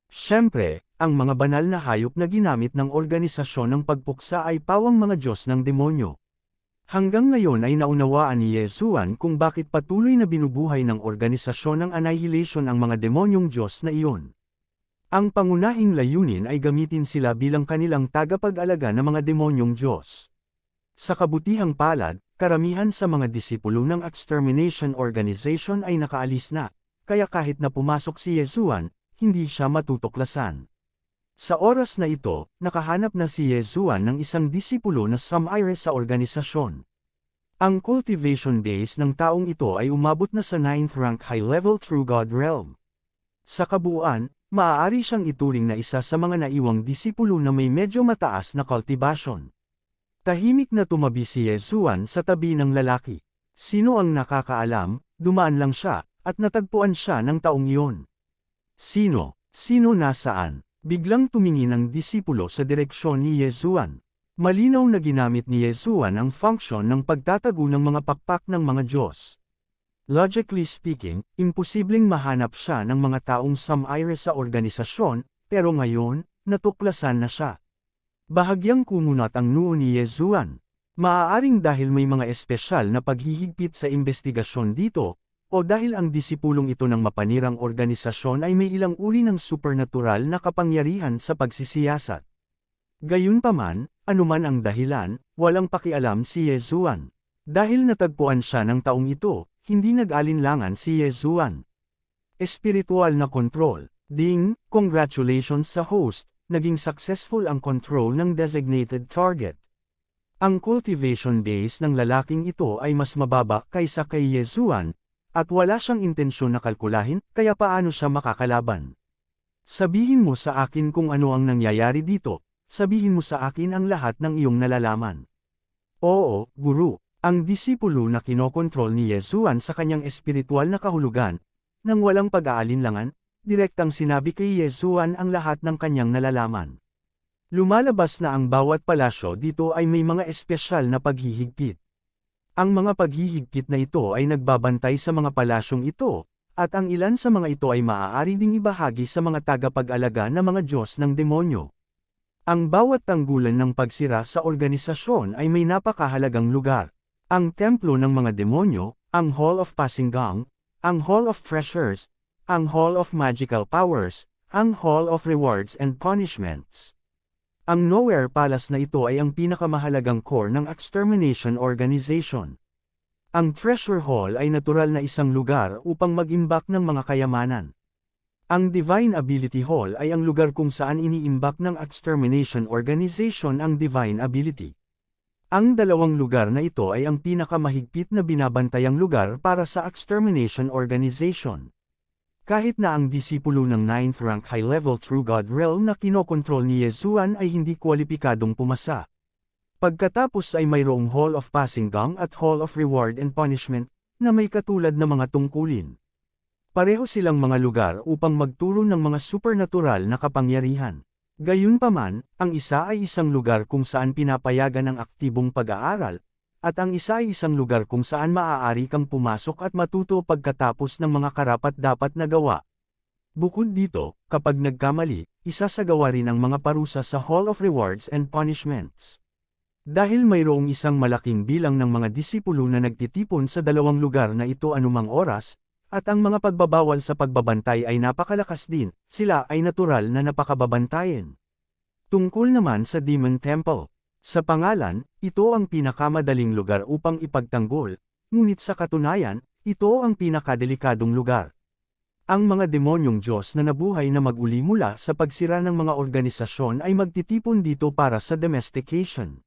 Siyempre, ang mga banal na hayop na ginamit ng organisasyon ng pagpuksa ay pawang mga Diyos ng demonyo. Hanggang ngayon ay naunawaan ni Yezuan kung bakit patuloy na binubuhay ng organisasyon ng Annihilation ang mga demonyong Diyos na iyon. Ang pangunahing layunin ay gamitin sila bilang kanilang tagapag-alaga ng mga demonyong Diyos. Sa kabutihang palad, karamihan sa mga disipulo ng Extermination Organization ay nakaalis na, kaya kahit na pumasok si Yezuan, hindi siya matutuklasan. Sa oras na ito, nakahanap na si Yezuan ng isang disipulo na samaire sa organisasyon. Ang cultivation base ng taong ito ay umabot na sa 9th rank high-level True God Realm. Sa kabuuan, maaari siyang ituring na isa sa mga naiwang disipulo na may medyo mataas na cultivation. Tahimik na tumabi si Yezuan sa tabi ng lalaki. Sino ang nakakaalam, dumaan lang siya, at natagpuan siya ng taong iyon. Sino? Sino nasaan? Biglang tumingin ang disipulo sa direksyon ni Yezuan. Malinaw na ginamit ni Yezuan ang function ng pagtatago ng mga pakpak ng mga Diyos. Logically speaking, imposibleng mahanap siya ng mga taong samaire sa organisasyon, pero ngayon, natuklasan na siya. Bahagyang kumunat ang noo ni Yezuan. Maaaring dahil may mga espesyal na paghihigpit sa investigasyon dito, o dahil ang disipulong ito ng mapanirang organisasyon ay may ilang uri ng supernatural na kapangyarihan sa pagsisiyasat. Gayunpaman, anuman ang dahilan, walang pakialam si Yezuan. Dahil natagpuan siya ng taong ito, hindi nag-alinlangan si Yezuan. Espiritual na control. Ding, congratulations sa host, naging successful ang control ng designated target. Ang cultivation base ng lalaking ito ay mas mababa kaysa kay Yezuan, at wala siyang intensyon na kalkulahin, kaya paano siya makakalaban. Sabihin mo sa akin kung ano ang nangyayari dito, sabihin mo sa akin ang lahat ng iyong nalalaman. Oo, Guru, ang disipulo na kinokontrol ni Yezuan sa kanyang espiritual na kahulugan, nang walang pag-aalinlangan, direktang sinabi kay Yezuan ang lahat ng kanyang nalalaman. Lumalabas na ang bawat palasyo dito ay may mga espesyal na paghihigpit. Ang mga paghihigpit na ito ay nagbabantay sa mga palasyong ito, at ang ilan sa mga ito ay maaari ding ibahagi sa mga tagapag-alaga na mga Diyos ng demonyo. Ang bawat tanggulan ng pagsira sa organisasyon ay may napakahalagang lugar. Ang templo ng mga demonyo, ang Hall of Passing Gong, ang Hall of Treasures, ang Hall of Magical Powers, ang Hall of Rewards and Punishments. Ang Nowhere Palace na ito ay ang pinakamahalagang core ng extermination organization. Ang Treasure Hall ay natural na isang lugar upang mag-imbak ng mga kayamanan. Ang Divine Ability Hall ay ang lugar kung saan iniimbak ng extermination organization ang divine ability. Ang dalawang lugar na ito ay ang pinakamahigpit na binabantayang lugar para sa extermination organization. Kahit na ang disipulo ng 9th rank high-level True God Realm na kinokontrol ni Yezuan ay hindi kwalipikadong pumasa. Pagkatapos ay mayroong Hall of Passing Gong at Hall of Reward and Punishment, na may katulad na mga tungkulin. Pareho silang mga lugar upang magturo ng mga supernatural na kapangyarihan. Gayunpaman, ang isa ay isang lugar kung saan pinapayagan ang aktibong pag-aaral, at ang isa ay isang lugar kung saan maaari kang pumasok at matuto pagkatapos ng mga karapat-dapat na gawa. Bukod dito, kapag nagkamali, isasagawa rin ang mga parusa sa Hall of Rewards and Punishments. Dahil mayroong isang malaking bilang ng mga disipulo na nagtitipon sa dalawang lugar na ito anumang oras, at ang mga pagbabawal sa pagbabantay ay napakalakas din, sila ay natural na napakababantayin. Tungkol naman sa Demon Temple. Sa pangalan, ito ang pinakamadaling lugar upang ipagtanggol, ngunit sa katunayan, ito ang pinakadelikadong lugar. Ang mga demonyong Diyos na nabuhay na mag-uli mula sa pagsira ng mga organisasyon ay magtitipon dito para sa domestication.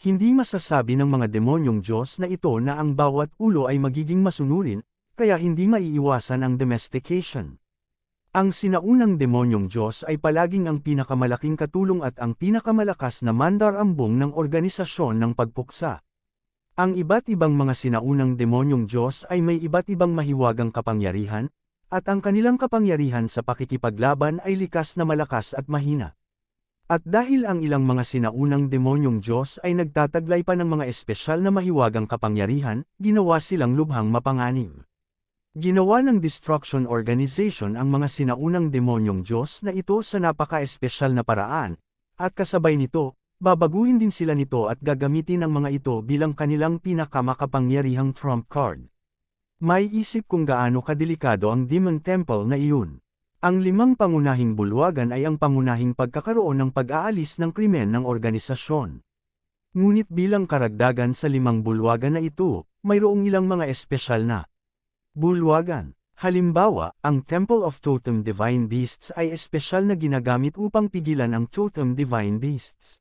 Hindi masasabi ng mga demonyong Diyos na ito na ang bawat ulo ay magiging masunurin, kaya hindi maiiwasan ang domestication. Ang sinaunang demonyong Diyos ay palaging ang pinakamalaking katulong at ang pinakamalakas na mandarambong ng organisasyon ng pagpuksa. Ang iba't ibang mga sinaunang demonyong Diyos ay may iba't ibang mahiwagang kapangyarihan, at ang kanilang kapangyarihan sa pakikipaglaban ay likas na malakas at mahina. At dahil ang ilang mga sinaunang demonyong Diyos ay nagtataglay pa ng mga espesyal na mahiwagang kapangyarihan, ginawa silang lubhang mapanganib. Ginawa ng Destruction Organization ang mga sinaunang demonyong Diyos na ito sa napaka-espesyal na paraan, at kasabay nito, babaguhin din sila nito at gagamitin ang mga ito bilang kanilang pinakamakapangyarihang trump card. May isip kung gaano kadelikado ang Demon Temple na iyon. Ang 5 pangunahing bulwagan ay ang pangunahing pagkakaroon ng pag-aalis ng krimen ng organisasyon. Ngunit bilang karagdagan sa 5 bulwagan na ito, mayroong ilang mga espesyal na bulwagan. Halimbawa, ang Temple of Totem Divine Beasts ay espesyal na ginagamit upang pigilan ang Totem Divine Beasts.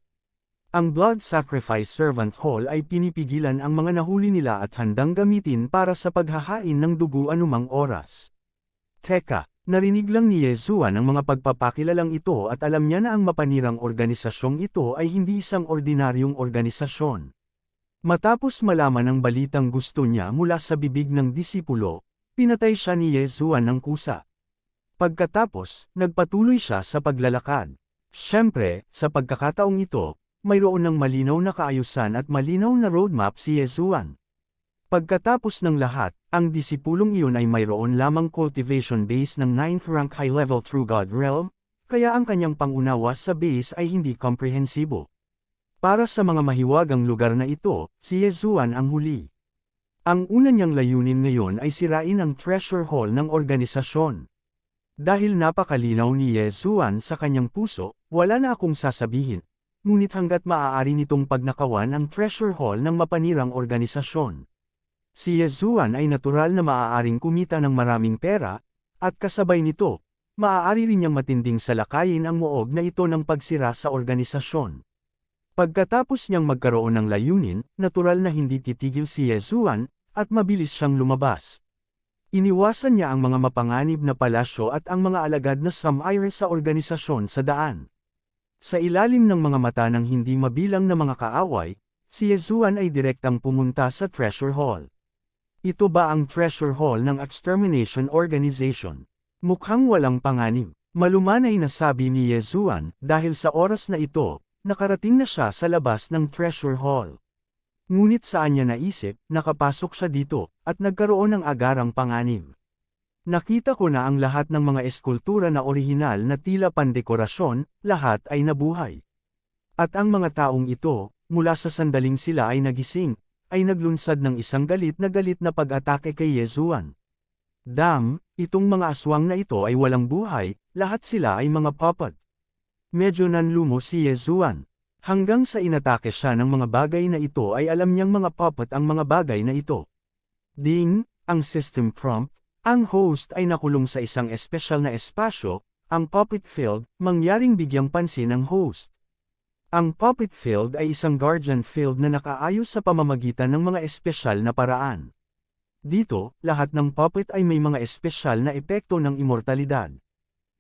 Ang Blood Sacrifice Servant Hall ay pinipigilan ang mga nahuli nila at handang gamitin para sa paghahain ng dugo anumang oras. Teka, narinig lang ni Yezuan ang mga pagpapakilalang ito at alam niya na ang mapanirang organisasyong ito ay hindi isang ordinaryong organisasyon. Matapos malaman ang balitang gusto niya mula sa bibig ng disipulo, pinatay siya ni Yezuan ng kusa. Pagkatapos, nagpatuloy siya sa paglalakad. Siyempre, sa pagkakataong ito, mayroon ng malinaw na kaayusan at malinaw na roadmap si Yezuan. Pagkatapos ng lahat, ang disipulong iyon ay mayroon lamang cultivation base ng 9th rank high-level True God Realm, kaya ang kanyang pangunawa sa base ay hindi komprehensibo. Para sa mga mahiwagang lugar na ito, si Yezuan ang huli. Ang una niyang layunin ngayon ay sirain ang treasure hall ng organisasyon. Dahil napakalinaw ni Yezuan sa kanyang puso, wala na akong sasabihin, ngunit hanggat maaari nitong pagnakawan ang treasure hall ng mapanirang organisasyon. Si Yezuan ay natural na maaaring kumita ng maraming pera, at kasabay nito, maaari rin niyang matinding salakayin ang muog na ito ng pagsira sa organisasyon. Pagkatapos niyang magkaroon ng layunin, natural na hindi titigil si Yezuan, at mabilis siyang lumabas. Iniwasan niya ang mga mapanganib na palasyo at ang mga alagad na sumire sa organisasyon sa daan. Sa ilalim ng mga mata ng hindi mabilang na mga kaaway, si Yezuan ay direktang pumunta sa Treasure Hall. Ito ba ang Treasure Hall ng Extermination Organization? Mukhang walang panganib. Malumanay na sabi ni Yezuan, dahil sa oras na ito, nakarating na siya sa labas ng treasure hall. Ngunit saan niya naisip, nakapasok siya dito, at nagkaroon ng agarang panganib. Nakita ko na ang lahat ng mga eskultura na orihinal na tila pandekorasyon, lahat ay nabuhay. At ang mga taong ito, mula sa sandaling sila ay nagising, ay naglunsad ng isang galit na pag-atake kay Yezuan. Itong mga aswang na ito ay walang buhay, lahat sila ay mga puppet. Medyo nanlumo si Yezuan. Hanggang sa inatake siya ng mga bagay na ito ay alam niyang mga puppet ang mga bagay na ito. Ding, ang system prompt, ang host ay nakulong sa isang espesyal na espasyo, ang puppet field, mangyaring bigyang pansin ng host. Ang puppet field ay isang guardian field na nakaayos sa pamamagitan ng mga espesyal na paraan. Dito, lahat ng puppet ay may mga espesyal na epekto ng immortalidad.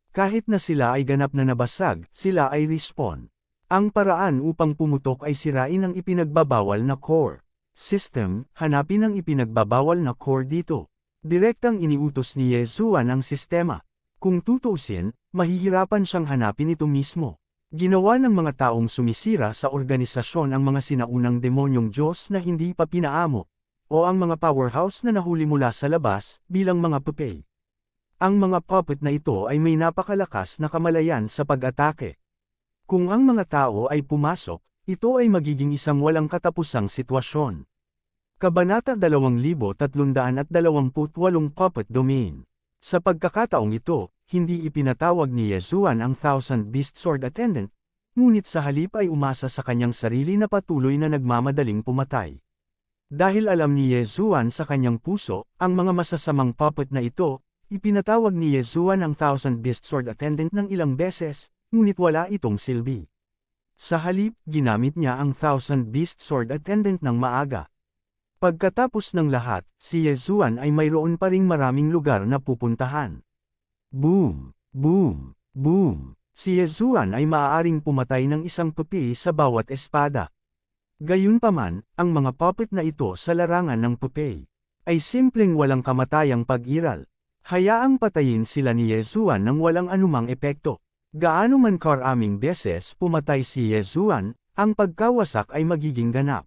Kahit na sila ay ganap na nabasag, sila ay respawn. Ang paraan upang pumutok ay sirain ang ipinagbabawal na core. System, hanapin ang ipinagbabawal na core dito. Direktang iniutos ni Yezuan ang sistema. Kung tutuusin, mahihirapan siyang hanapin ito mismo. Ginawa ng mga taong sumisira sa organisasyon ang mga sinaunang demonyong Diyos na hindi pa pinaamo, o ang mga powerhouse na nahuli mula sa labas, bilang mga puppet. Ang mga puppet na ito ay may napakalakas na kamalayan sa pag-atake. Kung ang mga tao ay pumasok, ito ay magiging isang walang katapusang sitwasyon. Kabanata 2328 Puppet Domain. Sa pagkakataong ito, hindi ipinatawag ni Yezuan ang Thousand Beast Sword Attendant, ngunit sa halip ay umasa sa kanyang sarili na patuloy na nagmamadaling pumatay. Dahil alam ni Yezuan sa kanyang puso, ang mga masasamang puppet na ito, ipinatawag ni Yezuan ang Thousand Beast Sword Attendant ng ilang beses, ngunit wala itong silbi. Sa halip, ginamit niya ang Thousand Beast Sword Attendant ng maaga. Pagkatapos ng lahat, si Yezuan ay mayroon pa ring maraming lugar na pupuntahan. Boom! Boom! Boom! Si Yezuan ay maaaring pumatay ng isang puppet sa bawat espada. Gayunpaman, ang mga puppet na ito sa larangan ng puppet ay simpleng walang kamatayang pag-iral. Hayaang patayin sila ni Yezuan nang walang anumang epekto. Gaano man karaming beses pumatay si Yezuan, ang pagkawasak ay magiging ganap.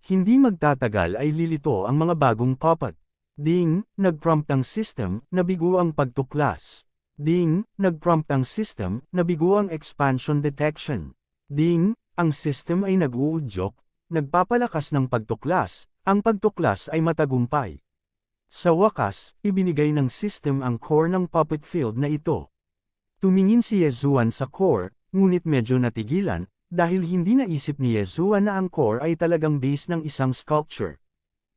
Hindi magtatagal ay lilito ang mga bagong puppet. Ding, nag-prompt ang system, nabigo ang pagtuklas. Ding, nag-prompt ang system, nabigo ang expansion detection. Ding, ang system ay nag-uudyok, nagpapalakas ng pagtuklas, ang pagtuklas ay matagumpay. Sa wakas, ibinigay ng system ang core ng puppet field na ito. Tumingin si Yezuan sa core, ngunit medyo natigilan, dahil hindi naisip ni Yezuan na ang core ay talagang base ng isang sculpture.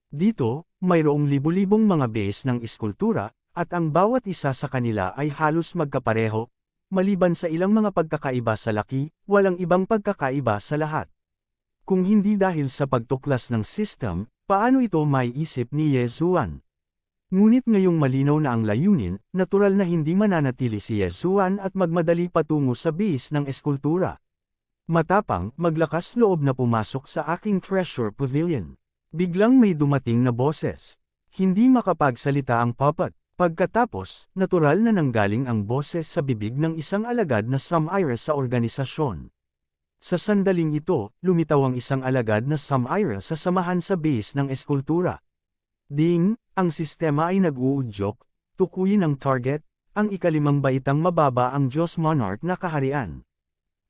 Dito, mayroong libu-libong mga base ng eskultura, at ang bawat isa sa kanila ay halos magkapareho, maliban sa ilang mga pagkakaiba sa laki, walang ibang pagkakaiba sa lahat. Kung hindi dahil sa pagtuklas ng system, paano ito maiisip ni Yezuan? Ngunit ngayong malinaw na ang layunin, natural na hindi mananatili si Yezuan at magmadali patungo sa base ng eskultura. Matapang, maglakas loob na pumasok sa aking treasure pavilion. Biglang may dumating na boses. Hindi makapagsalita ang puppet. Pagkatapos, natural na nanggaling ang boses sa bibig ng isang alagad na Samira sa organisasyon. Sa sandaling ito, lumitaw ang isang alagad na Samira sa samahan sa base ng eskultura. Ding, ang sistema ay nag-uudyok, tukuyin ang target, ang ikalimang baitang mababa ang Diyos Monarch na kaharian.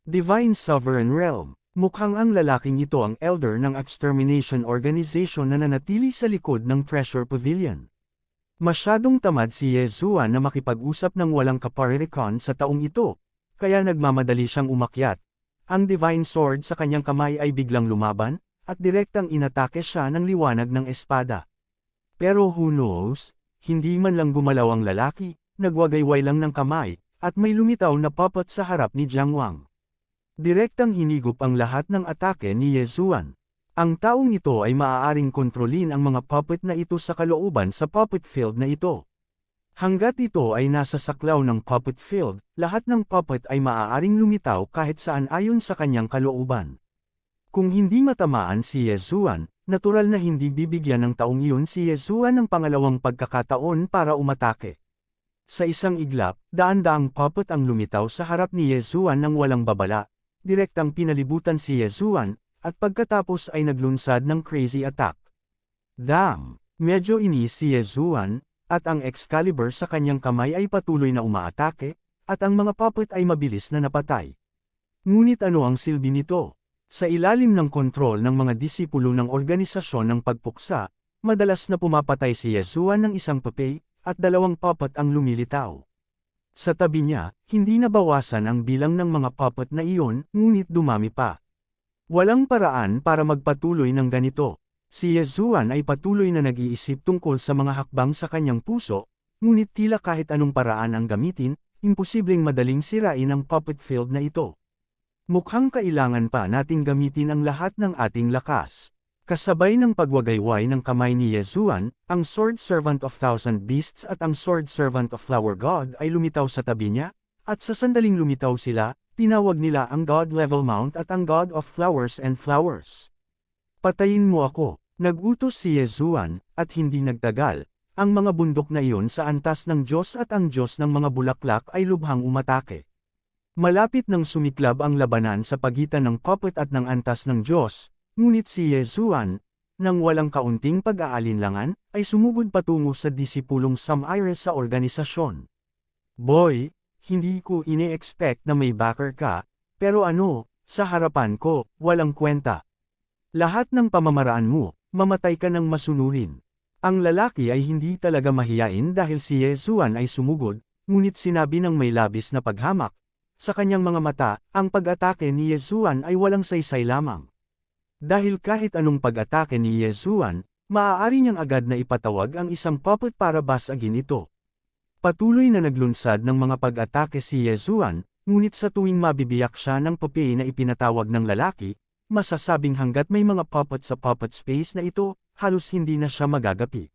Divine Sovereign Realm. Mukhang ang lalaking ito ang elder ng extermination organization na nanatili sa likod ng Treasure Pavilion. Masyadong tamad si Yezuan na makipag-usap ng walang kaparirikon sa taong ito, kaya nagmamadali siyang umakyat. Ang Divine Sword sa kanyang kamay ay biglang lumaban, at direktang inatake siya ng liwanag ng espada. Pero who knows, hindi man lang gumalaw ang lalaki, nagwagayway lang ng kamay, at may lumitaw na puppet sa harap ni Jiang Wang. Direktang hinigop ang lahat ng atake ni Yezuan. Ang taong ito ay maaaring kontrolin ang mga puppet na ito sa kalooban sa puppet field na ito. Hanggat ito ay nasa saklaw ng puppet field, lahat ng puppet ay maaaring lumitaw kahit saan ayon sa kanyang kalooban. Kung hindi matamaan si Yezuan, natural na hindi bibigyan ng taong iyon si Yezuan ng pangalawang pagkakataon para umatake. Sa isang iglap, daan-daang puppet ang lumitaw sa harap ni Yezuan nang walang babala. Direktang pinalibutan si Yezuan, at pagkatapos ay naglunsad ng crazy attack. Damn! Medyo inis si Yezuan, at ang Excalibur sa kanyang kamay ay patuloy na umaatake, at ang mga puppet ay mabilis na napatay. Ngunit ano ang silbi nito? Sa ilalim ng kontrol ng mga disipulo ng organisasyon ng pagpuksa, madalas na pumapatay si Yezuan ng isang puppet, at 2 puppet ang lumilitaw. Sa tabi niya, hindi nabawasan ang bilang ng mga puppet na iyon, ngunit dumami pa. Walang paraan para magpatuloy ng ganito. Si Yezuan ay patuloy na nag-iisip tungkol sa mga hakbang sa kanyang puso, ngunit tila kahit anong paraan ang gamitin, imposibleng madaling sirain ang puppet field na ito. Mukhang kailangan pa nating gamitin ang lahat ng ating lakas. Kasabay ng pagwagayway ng kamay ni Yezuan, ang Sword Servant of Thousand Beasts at ang Sword Servant of Flower God ay lumitaw sa tabi niya, at sa sandaling lumitaw sila, tinawag nila ang God Level Mount at ang God of Flowers and Flowers. Patayin mo ako. Nag-utos si Yezuan, at hindi nagtagal, ang mga bundok na iyon sa antas ng Diyos at ang Diyos ng mga bulaklak ay lubhang umatake. Malapit nang sumiklab ang labanan sa pagitan ng puppet at ng antas ng Diyos, ngunit si Yezuan, nang walang kaunting pag-aalinlangan, ay sumugod patungo sa disipulong Samires sa organisasyon. Boy, hindi ko ine-expect na may backer ka, pero ano, sa harapan ko, walang kwenta. Lahat ng pamamaraan mo, mamatay ka ng masunurin. Ang lalaki ay hindi talaga mahiyain dahil si Yezuan ay sumugod, ngunit sinabi ng may labis na paghamak. Sa kanyang mga mata, ang pag-atake ni Yezuan ay walang saysay lamang. Dahil kahit anong pag-atake ni Yezuan, maaari niyang agad na ipatawag ang isang puppet para basagin ito. Patuloy na naglunsad ng mga pag-atake si Yezuan, ngunit sa tuwing mabibiyak siya ng puppet na ipinatawag ng lalaki, masasabing hanggat may mga puppet sa puppet space na ito, halos hindi na siya magagapi.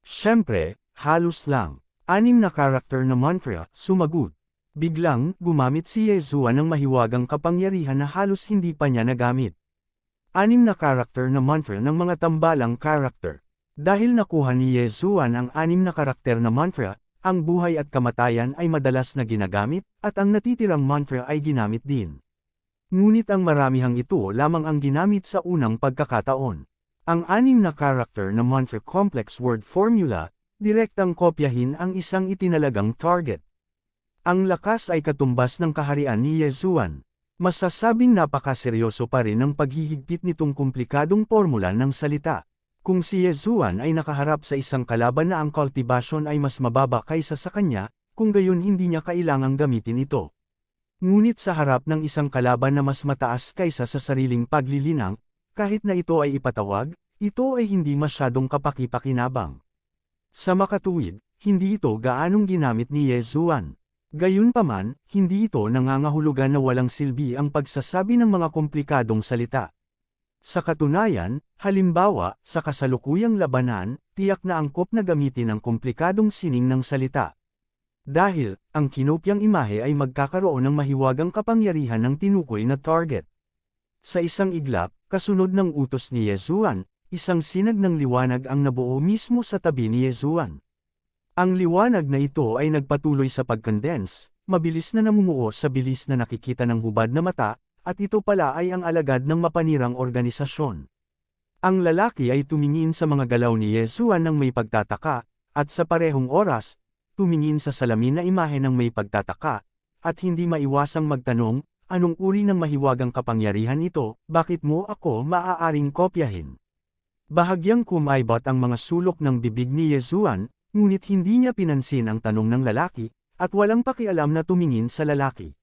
Siyempre, halos lang. 6 na karakter na mantra, sumagot. Biglang, gumamit si Yezuan ng mahiwagang kapangyarihan na halos hindi pa niya nagamit. 6 na karakter na mantra ng mga tambalang karakter. Dahil nakuha ni Yezuan ang 6 na karakter na mantra, ang buhay at kamatayan ay madalas na ginagamit, at ang natitirang mantra ay ginamit din. Ngunit ang maramihang ito lamang ang ginamit sa unang pagkakataon. Ang 6 na karakter na mantra complex word formula, direktang kopyahin ang isang itinalagang target. Ang lakas ay katumbas ng kaharian ni Yezuan. Masasabing napakaseryoso pa rin ang paghihigpit nitong komplikadong formula ng salita. Kung si Yezuan ay nakaharap sa isang kalaban na ang cultivation ay mas mababa kaysa sa kanya, kung gayon hindi niya kailangang gamitin ito. Ngunit sa harap ng isang kalaban na mas mataas kaysa sa sariling paglilinang, kahit na ito ay ipatawag, ito ay hindi masyadong kapaki-pakinabang. Sa makatuwid, hindi ito gaanong ginamit ni Yezuan. Gayunpaman, hindi ito nangangahulugan na walang silbi ang pagsasabi ng mga komplikadong salita. Sa katunayan, halimbawa, sa kasalukuyang labanan, tiyak na angkop na gamitin ang komplikadong sining ng salita. Dahil, ang kinopyang imahe ay magkakaroon ng mahiwagang kapangyarihan ng tinukoy na target. Sa isang iglap, kasunod ng utos ni Yezuan, isang sinag ng liwanag ang nabuo mismo sa tabi ni Yezuan. Ang liwanag na ito ay nagpatuloy sa pag-condense, mabilis na namumuo sa bilis na nakikita ng hubad na mata, at ito pala ay ang alagad ng mapanirang organisasyon. Ang lalaki ay tumingin sa mga galaw ni Yezuan ng may pagtataka, at sa parehong oras, tumingin sa salamin na imahe ng may pagtataka, at hindi maiwasang magtanong, anong uri ng mahiwagang kapangyarihan ito, bakit mo ako maaaring kopyahin? Bahagyang kumaibot ang mga sulok ng bibig ni Yezuan, ngunit hindi niya pinansin ang tanong ng lalaki, at walang pakialam na tumingin sa lalaki.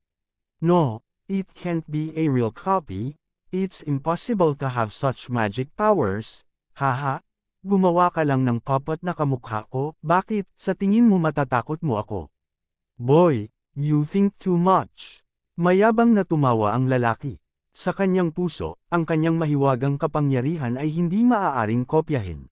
No, it can't be a real copy, it's impossible to have such magic powers, haha. Gumawa ka lang ng puppet na kamukha ko, bakit, sa tingin mo matatakot mo ako? Boy, you think too much. Mayabang na tumawa ang lalaki. Sa kanyang puso, ang kanyang mahiwagang kapangyarihan ay hindi maaaring kopyahin.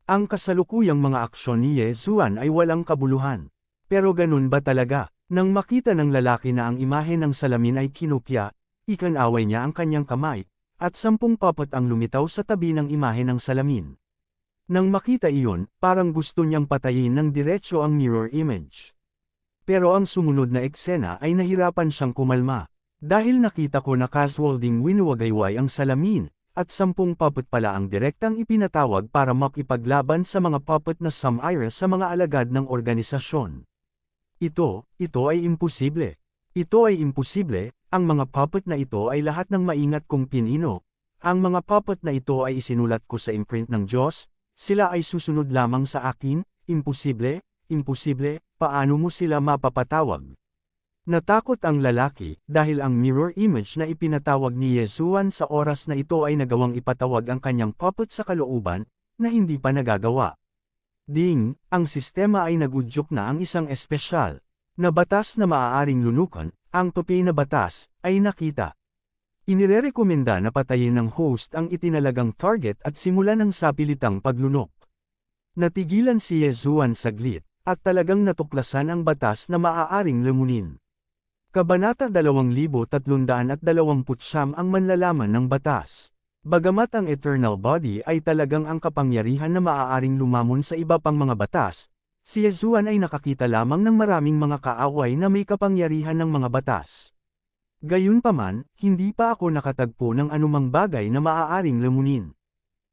Ang kasalukuyang mga aksyon ni Yezuan ay walang kabuluhan. Pero ganun ba talaga? Nang makita ng lalaki na ang imahe ng salamin ay kinopya, ikanaway niya ang kanyang kamay, at 10 puppet ang lumitaw sa tabi ng imahe ng salamin. Nang makita iyon, parang gusto niyang patayin ng diretsyo ang mirror image. Pero ang sumunod na eksena ay nahirapan siyang kumalma. Dahil nakita ko na casual ding winuwagayway ang salamin, at 10 puppet pala ang direktang ipinatawag para makipaglaban sa mga puppet na sumire sa mga alagad ng organisasyon. Ito ay imposible. Ito ay imposible, ang mga puppet na ito ay lahat ng maingat kong pinino. Ang mga puppet na ito ay isinulat ko sa imprint ng Diyos, sila ay susunod lamang sa akin, imposible, imposible, paano mo sila mapapatawag? Natakot ang lalaki, dahil ang mirror image na ipinatawag ni Yesuan sa oras na ito ay nagawang ipatawag ang kanyang puppet sa kalooban, na hindi pa nagagawa. Ding, ang sistema ay nagudyok na ang isang espesyal na batas na maaaring lunukan, ang topi na batas, ay nakita. Inirerekomenda na patayin ng host ang itinalagang target at simulan ang sapilitang paglunok. Natigilan si Yesuan saglit, at talagang natuklasan ang batas na maaaring lamunin. Kabanata 2329 ang manlalaman ng batas. Bagamat ang eternal body ay talagang ang kapangyarihan na maaaring lumamon sa iba pang mga batas, si Yesuan ay nakakita lamang ng maraming mga kaaway na may kapangyarihan ng mga batas. Gayunpaman, hindi pa ako nakatagpo ng anumang bagay na maaaring lamunin.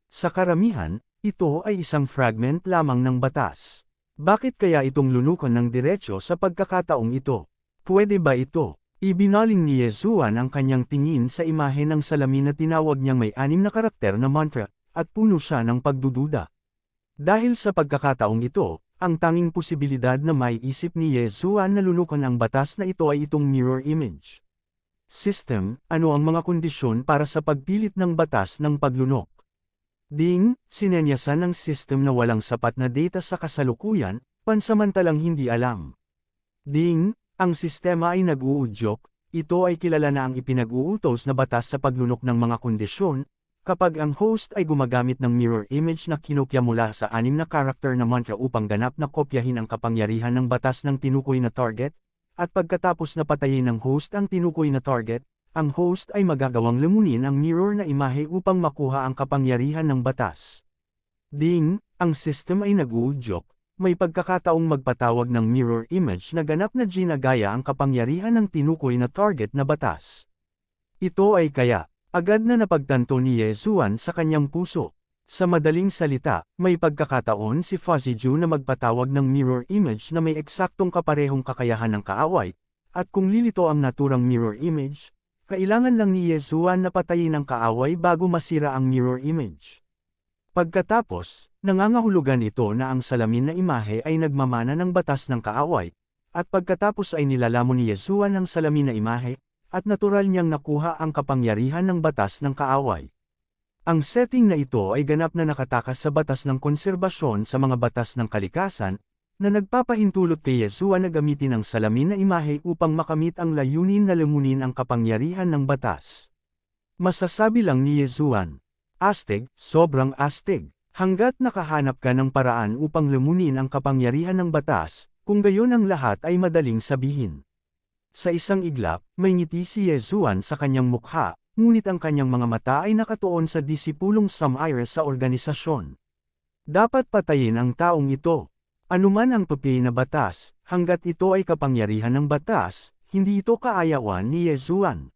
Sa karamihan, ito ay isang fragment lamang ng batas. Bakit kaya itong lunukan ng diretso sa pagkakataong ito? Pwede ba ito? Ibinaling ni Yesuan ang kanyang tingin sa imahe ng salamin na tinawag niyang may 6 na karakter na mantra, at puno siya ng pagdududa. Dahil sa pagkakataong ito, ang tanging posibilidad na maiisip ni Yesuan na lunukan ang batas na ito ay itong mirror image. System, ano ang mga kondisyon para sa pagpilit ng batas ng paglunok? Ding, sinenyasan ng system na walang sapat na data sa kasalukuyan, pansamantalang hindi alam. Ding, ang sistema ay nag-uudyok, ito ay kilala na ang ipinag-uutos na batas sa paglunok ng mga kondisyon, kapag ang host ay gumagamit ng mirror image na kinopya mula sa 6 na karakter na mantra upang ganap na kopyahin ang kapangyarihan ng batas ng tinukoy na target, at pagkatapos na patayin ng host ang tinukoy na target, ang host ay magagawang lamunin ang mirror na imahe upang makuha ang kapangyarihan ng batas. Ding, ang system ay nag-uudyok. May pagkakataong magpatawag ng mirror image na ganap na ginagaya ang kapangyarihan ng tinukoy na target na batas. Ito ay kaya, agad na napagtanto ni Yesuan sa kanyang puso. Sa madaling salita, may pagkakataon si Fuzzy Jew na magpatawag ng mirror image na may eksaktong kaparehong kakayahan ng kaaway, at kung lilito ang naturang mirror image, kailangan lang ni Yesuan na patayin ang kaaway bago masira ang mirror image. Pagkatapos, nangangahulugan ito na ang salamin na imahe ay nagmamana ng batas ng kaaway, at pagkatapos ay nilalamon ni Yesuan ang salamin na imahe, at natural niyang nakuha ang kapangyarihan ng batas ng kaaway. Ang setting na ito ay ganap na nakatakas sa batas ng konserbasyon sa mga batas ng kalikasan, na nagpapahintulot kay Yesuan na gamitin ang salamin na imahe upang makamit ang layunin na lamunin ang kapangyarihan ng batas. Masasabi lang ni Yesuan, astig, sobrang astig. Hanggat nakahanap ka ng paraan upang lamunin ang kapangyarihan ng batas, kung gayon ang lahat ay madaling sabihin. Sa isang iglap, may ngiti si Yesuan sa kanyang mukha, ngunit ang kanyang mga mata ay nakatuon sa disipulong sumire sa organisasyon. Dapat patayin ang taong ito. Anuman ang papi na batas, hanggat ito ay kapangyarihan ng batas, hindi ito kaayawan ni Yesuan.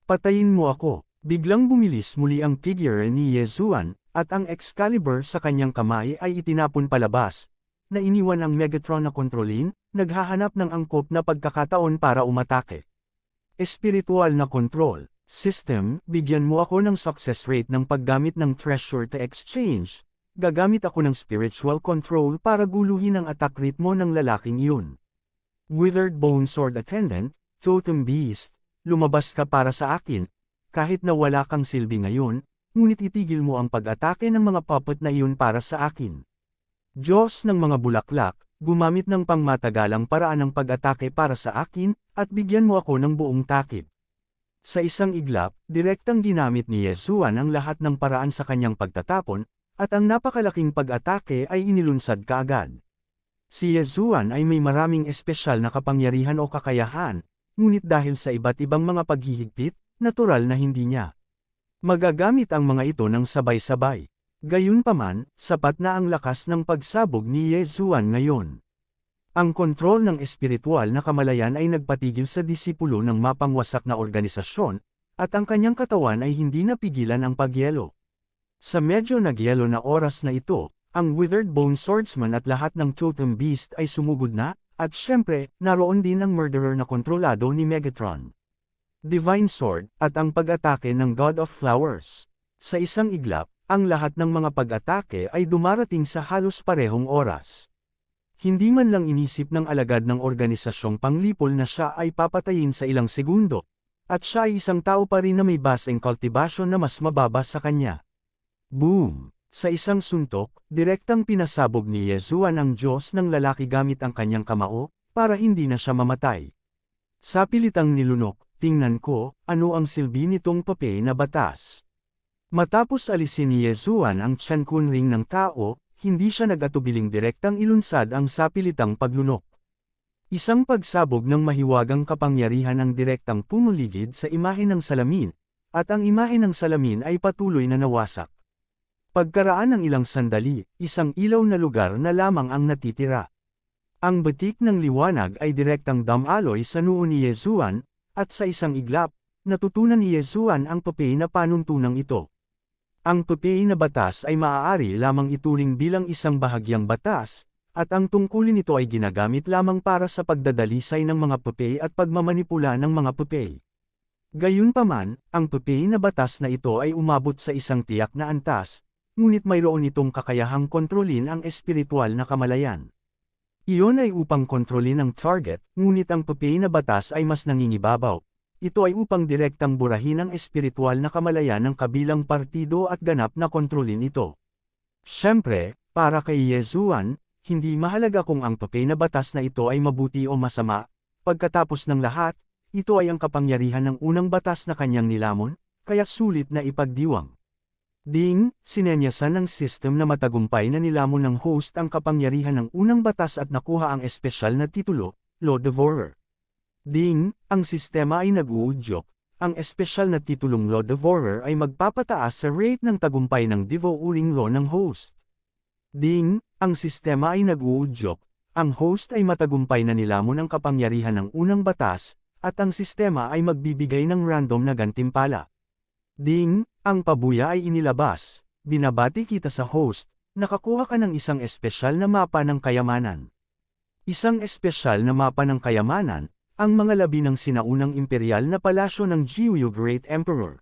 Patayin mo ako. Biglang bumilis muli ang figure ni Yesuan, at ang Excalibur sa kanyang kamay ay itinapon palabas, na iniwan ang Megatron na kontrolin, naghahanap ng angkop na pagkakataon para umatake. Espiritual na control. System, bigyan mo ako ng success rate ng paggamit ng treasure to exchange. Gagamit ako ng spiritual control para guluhin ang attack rate mo ng lalaking iyon. Withered Bone Sword Attendant, Totem Beast, lumabas ka para sa akin. Kahit na wala kang silbi ngayon, ngunit itigil mo ang pag-atake ng mga puppet na iyon para sa akin. Diyos ng mga bulaklak, gumamit ng pangmatagalang paraan ng pag-atake para sa akin, at bigyan mo ako ng buong takip. Sa isang iglap, direktang ginamit ni Yesuan ang lahat ng paraan sa kanyang pagtatapon, at ang napakalaking pag-atake ay inilunsad kaagad. Si Yesuan ay may maraming espesyal na kapangyarihan o kakayahan, ngunit dahil sa iba't ibang mga paghihigpit, natural na hindi niya magagamit ang mga ito ng sabay-sabay. Gayunpaman, sapat na ang lakas ng pagsabog ni Yesuan ngayon. Ang kontrol ng espiritual na kamalayan ay nagpatigil sa disipulo ng mapangwasak na organisasyon, at ang kanyang katawan ay hindi napigilan ang pagyelo. Sa medyo nagyelo na oras na ito, ang Withered Bone Swordsman at lahat ng Totem Beast ay sumugod na, at syempre, naroon din ang murderer na kontrolado ni Megatron. Divine Sword, at ang pag-atake ng God of Flowers. Sa isang iglap, ang lahat ng mga pag-atake ay dumarating sa halos parehong oras. Hindi man lang inisip ng alagad ng organisasyong panglipol na siya ay papatayin sa ilang segundo, at siya ay isang tao pa rin na may basing cultivation na mas mababa sa kanya. Boom! Sa isang suntok, direktang pinasabog ni Yezuan ang Diyos ng lalaki gamit ang kanyang kamao, para hindi na siya mamatay. Sa pilitang nilunok, tingnan ko, ano ang silbi nitong papel na batas. Matapos alisin ni Yezuan ang tiyan kunring ng tao, hindi siya nag-atubiling direktang ilunsad ang sapilitang paglunok. Isang pagsabog ng mahiwagang kapangyarihan ang direktang pumuligid sa imahe ng salamin, at ang imahe ng salamin ay patuloy na nawasak. Pagkaraan ng ilang sandali, isang ilaw na lugar na lamang ang natitira. Ang batik ng liwanag ay direktang damaloy sa noo ni Yezuan, at sa isang iglap, natutunan ni Yezuan ang papel na panuntunang ito. Ang papel na batas ay maaari lamang ituring bilang isang bahagyang batas, at ang tungkulin nito ay ginagamit lamang para sa pagdadalisay ng mga papel at pagmamanipula ng mga papel. Gayunpaman, ang papel na batas na ito ay umabot sa isang tiyak na antas, ngunit mayroon itong kakayahang kontrolin ang espiritual na kamalayan. Iyon ay upang kontrolin ang target, ngunit ang papel na batas ay mas nangingibabaw. Ito ay upang direktang burahin ang espiritual na kamalayan ng kabilang partido at ganap na kontrolin ito. Siyempre, para kay Yezuan, hindi mahalaga kung ang papel na batas na ito ay mabuti o masama. Pagkatapos ng lahat, ito ay ang kapangyarihan ng unang batas na kanyang nilamon, kaya sulit na ipagdiwang. Ding, sinenyasan ng system na matagumpay na nilamon ng host ang kapangyarihan ng unang batas at nakuha ang espesyal na titulo, Law Devourer. Ding, ang sistema ay nag-uudyok, ang espesyal na titulong Law Devourer ay magpapataas sa rate ng tagumpay ng devouring law ng host. Ding, ang sistema ay nag-uudyok, ang host ay matagumpay na nilamon ang kapangyarihan ng unang batas, at ang sistema ay magbibigay ng random na gantimpala. Ding, ang pabuya ay inilabas, binabati kita sa host, nakakuha ka ng isang espesyal na mapa ng kayamanan. Isang espesyal na mapa ng kayamanan, ang mga labi ng sinaunang imperial na palasyo ng Jiuyu Great Emperor.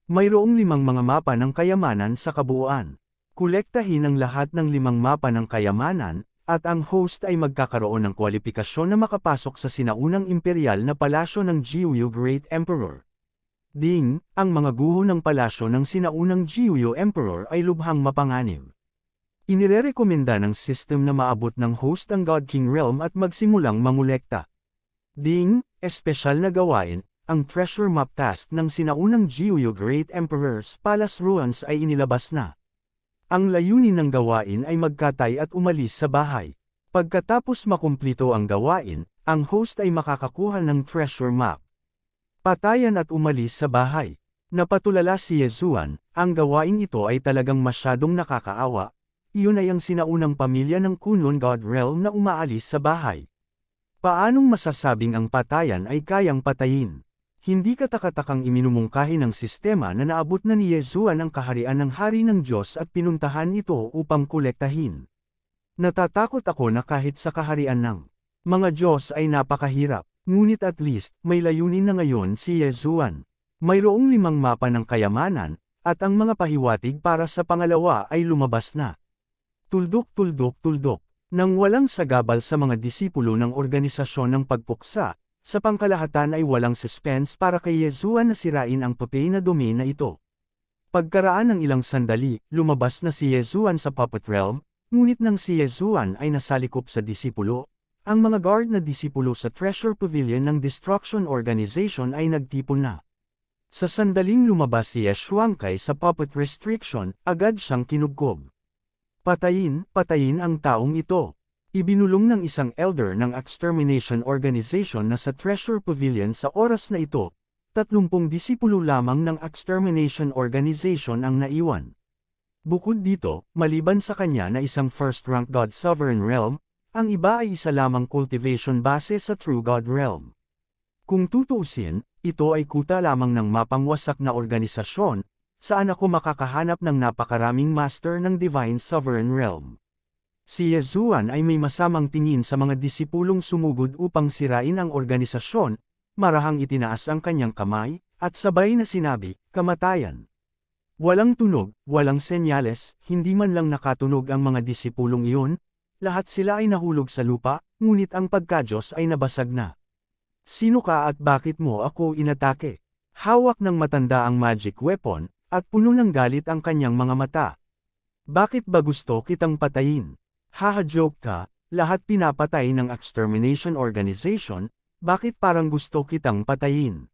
Mayroong 5 mga mapa ng kayamanan sa kabuuan. Kolektahin ang lahat ng 5 mapa ng kayamanan, at ang host ay magkakaroon ng kwalipikasyon na makapasok sa sinaunang imperial na palasyo ng Jiuyu Great Emperor. Ding, ang mga guho ng palasyo ng sinaunang Jiuyu Emperor ay lubhang mapanganib. Inirerekomenda ng system na maabot ng host ang God King Realm at magsimulang mangolekta. Ding, espesyal na gawain, ang treasure map task ng sinaunang Jiuyu Great Emperor's Palace Ruins ay inilabas na. Ang layunin ng gawain ay magkatay at umalis sa bahay. Pagkatapos makumplito ang gawain, ang host ay makakakuha ng treasure map. Patayan at umalis sa bahay. Napatulala si Yezuan, ang gawain ito ay talagang masyadong nakakaawa. Iyon ay ang sinaunang pamilya ng Kunlun God Realm na umaalis sa bahay. Paanong masasabing ang patayan ay kayang patayin? Hindi katakatakang iminumungkahi ng sistema na naabot na ni Yezuan ang kaharian ng hari ng Diyos at pinuntahan ito upang kolektahin. Natatakot ako na kahit sa kaharian ng mga Diyos ay napakahirap, ngunit at least may layunin na ngayon si Yezuan. Mayroong 5 mapa ng kayamanan, at ang mga pahiwatig para sa pangalawa ay lumabas na. Tuldok, tuldok, tuldok. Nang walang sagabal sa mga disipulo ng organisasyon ng pagpuksa, sa pangkalahatan ay walang suspense para kay Yezuan na sirain ang papel na domain na ito. Pagkaraan ng ilang sandali, lumabas na si Yezuan sa Puppet Realm, ngunit nang si Yezuan ay nasalikop sa disipulo, ang mga guard na disipulo sa Treasure Pavilion ng Destruction Organization ay nagtipon na. Sa sandaling lumabas si Yeshuangkai sa Puppet Restriction, agad siyang kinugkob. Patayin, patayin ang taong ito. Ibinulong ng isang elder ng Extermination Organization na sa Treasure Pavilion sa oras na ito, 30 disipulo lamang ng Extermination Organization ang naiwan. Bukod dito, maliban sa kanya na isang first-rank God Sovereign Realm, ang iba ay isa lamang cultivation base sa True God Realm. Kung tutuusin, ito ay kuta lamang ng mapangwasak na organisasyon, saan ako makakahanap ng napakaraming master ng Divine Sovereign Realm. Si Yezuan ay may masamang tingin sa mga disipulong sumugod upang sirain ang organisasyon, marahang itinaas ang kanyang kamay, at sabay na sinabi, kamatayan. Walang tunog, walang senyales, hindi man lang nakatunog ang mga disipulong iyon, lahat sila ay nahulog sa lupa, ngunit ang pagkadyos ay nabasag na. Sino ka at bakit mo ako inatake? Hawak ng matanda ang magic weapon, at puno ng galit ang kanyang mga mata. Bakit ba gusto kitang patayin? Haha-joke ka, lahat pinapatay ng extermination organization, bakit parang gusto kitang patayin?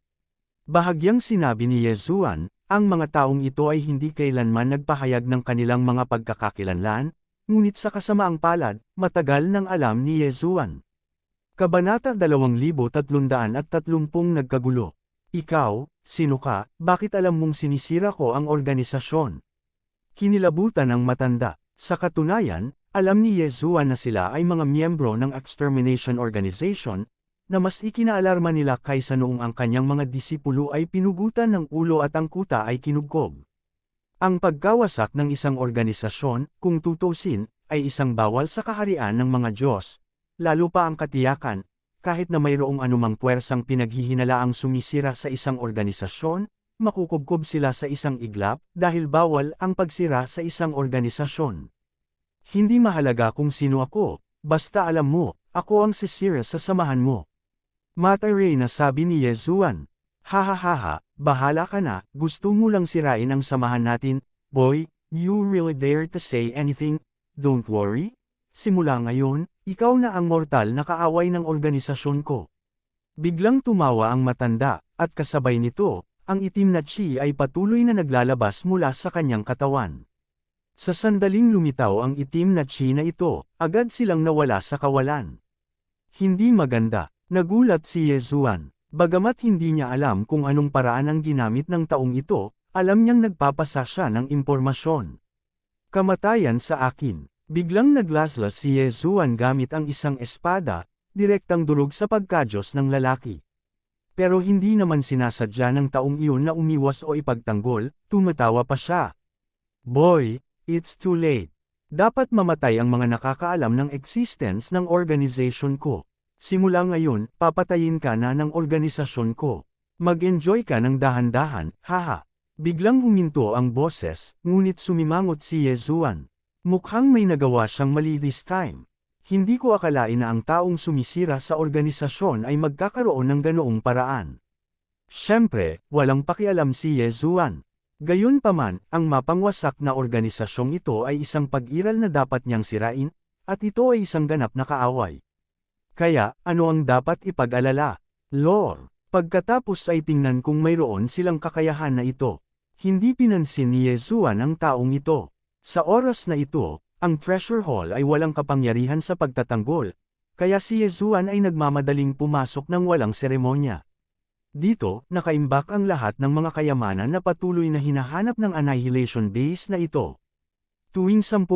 Bahagyang sinabi ni Yezuan, ang mga taong ito ay hindi kailanman nagpahayag ng kanilang mga pagkakakilanlan, ngunit sa kasamaang palad, matagal nang alam ni Yezuan. Kabanata 2330 Nagkagulo. Ikaw, sino ka, bakit alam mong sinisira ko ang organisasyon? Kinilabutan ng matanda. Sa katunayan, alam ni Yezuan na sila ay mga miyembro ng extermination organization, na mas ikinaalarma nila kaysa noong ang kanyang mga disipulo ay pinugutan ng ulo at ang kuta ay kinugkob. Ang pagkawasak ng isang organisasyon, kung tutusin, ay isang bawal sa kaharian ng mga Diyos, lalo pa ang katiyakan, kahit na mayroong anumang puwersang pinaghihinalaang sumisira sa isang organisasyon, makukubkob sila sa isang iglap dahil bawal ang pagsira sa isang organisasyon. Hindi mahalaga kung sino ako, basta alam mo, ako ang sisira sa samahan mo. Mataray na sabi ni Yezuan. Hahaha, bahala ka na, gusto mo lang sirain ang samahan natin, boy, you really dare to say anything, don't worry. Simula ngayon, ikaw na ang mortal na kaaway ng organisasyon ko. Biglang tumawa ang matanda, at kasabay nito, ang itim na chi ay patuloy na naglalabas mula sa kanyang katawan. Sa sandaling lumitaw ang itim na chi na ito, agad silang nawala sa kawalan. Hindi maganda, nagulat si Yezuan. Bagamat hindi niya alam kung anong paraan ang ginamit ng taong ito, alam niyang nagpapasa siya ng impormasyon. Kamatayan sa akin. Biglang naglaslas si Yezuan gamit ang isang espada, direktang durog sa pagkadyos ng lalaki. Pero hindi naman sinasadya ng taong iyon na umiwas o ipagtanggol, tumatawa pa siya. Boy, it's too late. Dapat mamatay ang mga nakakaalam ng existence ng organization ko. Simula ngayon, papatayin ka na ng organisasyon ko. Mag-enjoy ka ng dahan-dahan, haha. Biglang huminto ang boses, ngunit sumimangot si Yezuan. Mukhang may nagawa siyang mali this time. Hindi ko akalain na ang taong sumisira sa organisasyon ay magkakaroon ng ganoong paraan. Siyempre, walang pakialam si Yezuan. Gayunpaman, ang mapangwasak na organisasyong ito ay isang pag-iral na dapat niyang sirain, at ito ay isang ganap na kaaway. Kaya, ano ang dapat ipag-alala? Lore. Pagkatapos ay tingnan kung mayroon silang kakayahan na ito. Hindi pinansin ni Yezuan ang taong ito. Sa oras na ito, ang Treasure Hall ay walang kapangyarihan sa pagtatanggol, kaya si Yezuan ay nagmamadaling pumasok ng walang seremonya. Dito, nakaimbak ang lahat ng mga kayamanan na patuloy na hinahanap ng Annihilation Base na ito. Tuwing 10,000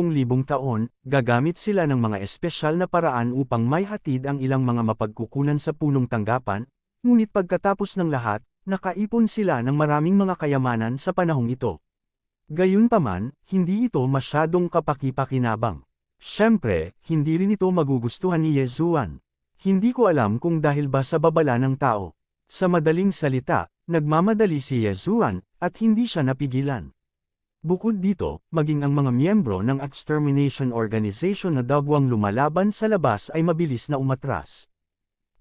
taon, gagamit sila ng mga espesyal na paraan upang maihatid ang ilang mga mapagkukunan sa punong tanggapan, ngunit pagkatapos ng lahat, nakaipon sila ng maraming mga kayamanan sa panahong ito. Gayunpaman, hindi ito masyadong kapaki-pakinabang. Siyempre, hindi rin ito magugustuhan ni Yezuan. Hindi ko alam kung dahil ba sa babala ng tao. Sa madaling salita, nagmamadali si Yezuan, at hindi siya napigilan. Bukod dito, maging ang mga miyembro ng extermination organization na dagwang lumalaban sa labas ay mabilis na umatras.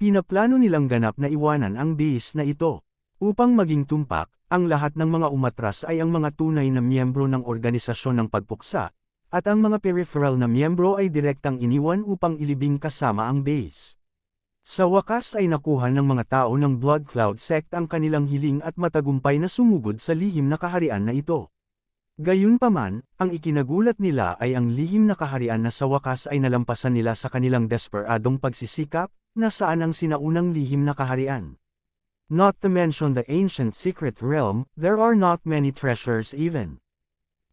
Pinaplano nilang ganap na iwanan ang base na ito. Upang maging tumpak, ang lahat ng mga umatras ay ang mga tunay na miyembro ng organisasyon ng pagpuksa, at ang mga peripheral na miyembro ay direktang iniwan upang ilibing kasama ang base. Sa wakas ay nakuha ng mga tao ng Blood Cloud Sect ang kanilang hiling at matagumpay na sumugod sa lihim na kaharian na ito. Gayunpaman, ang ikinagulat nila ay ang lihim na kaharian na sa wakas ay nalampasan nila sa kanilang desperadong pagsisikap, na saan ang sinaunang lihim na kaharian. Not to mention the ancient secret realm, there are not many treasures even.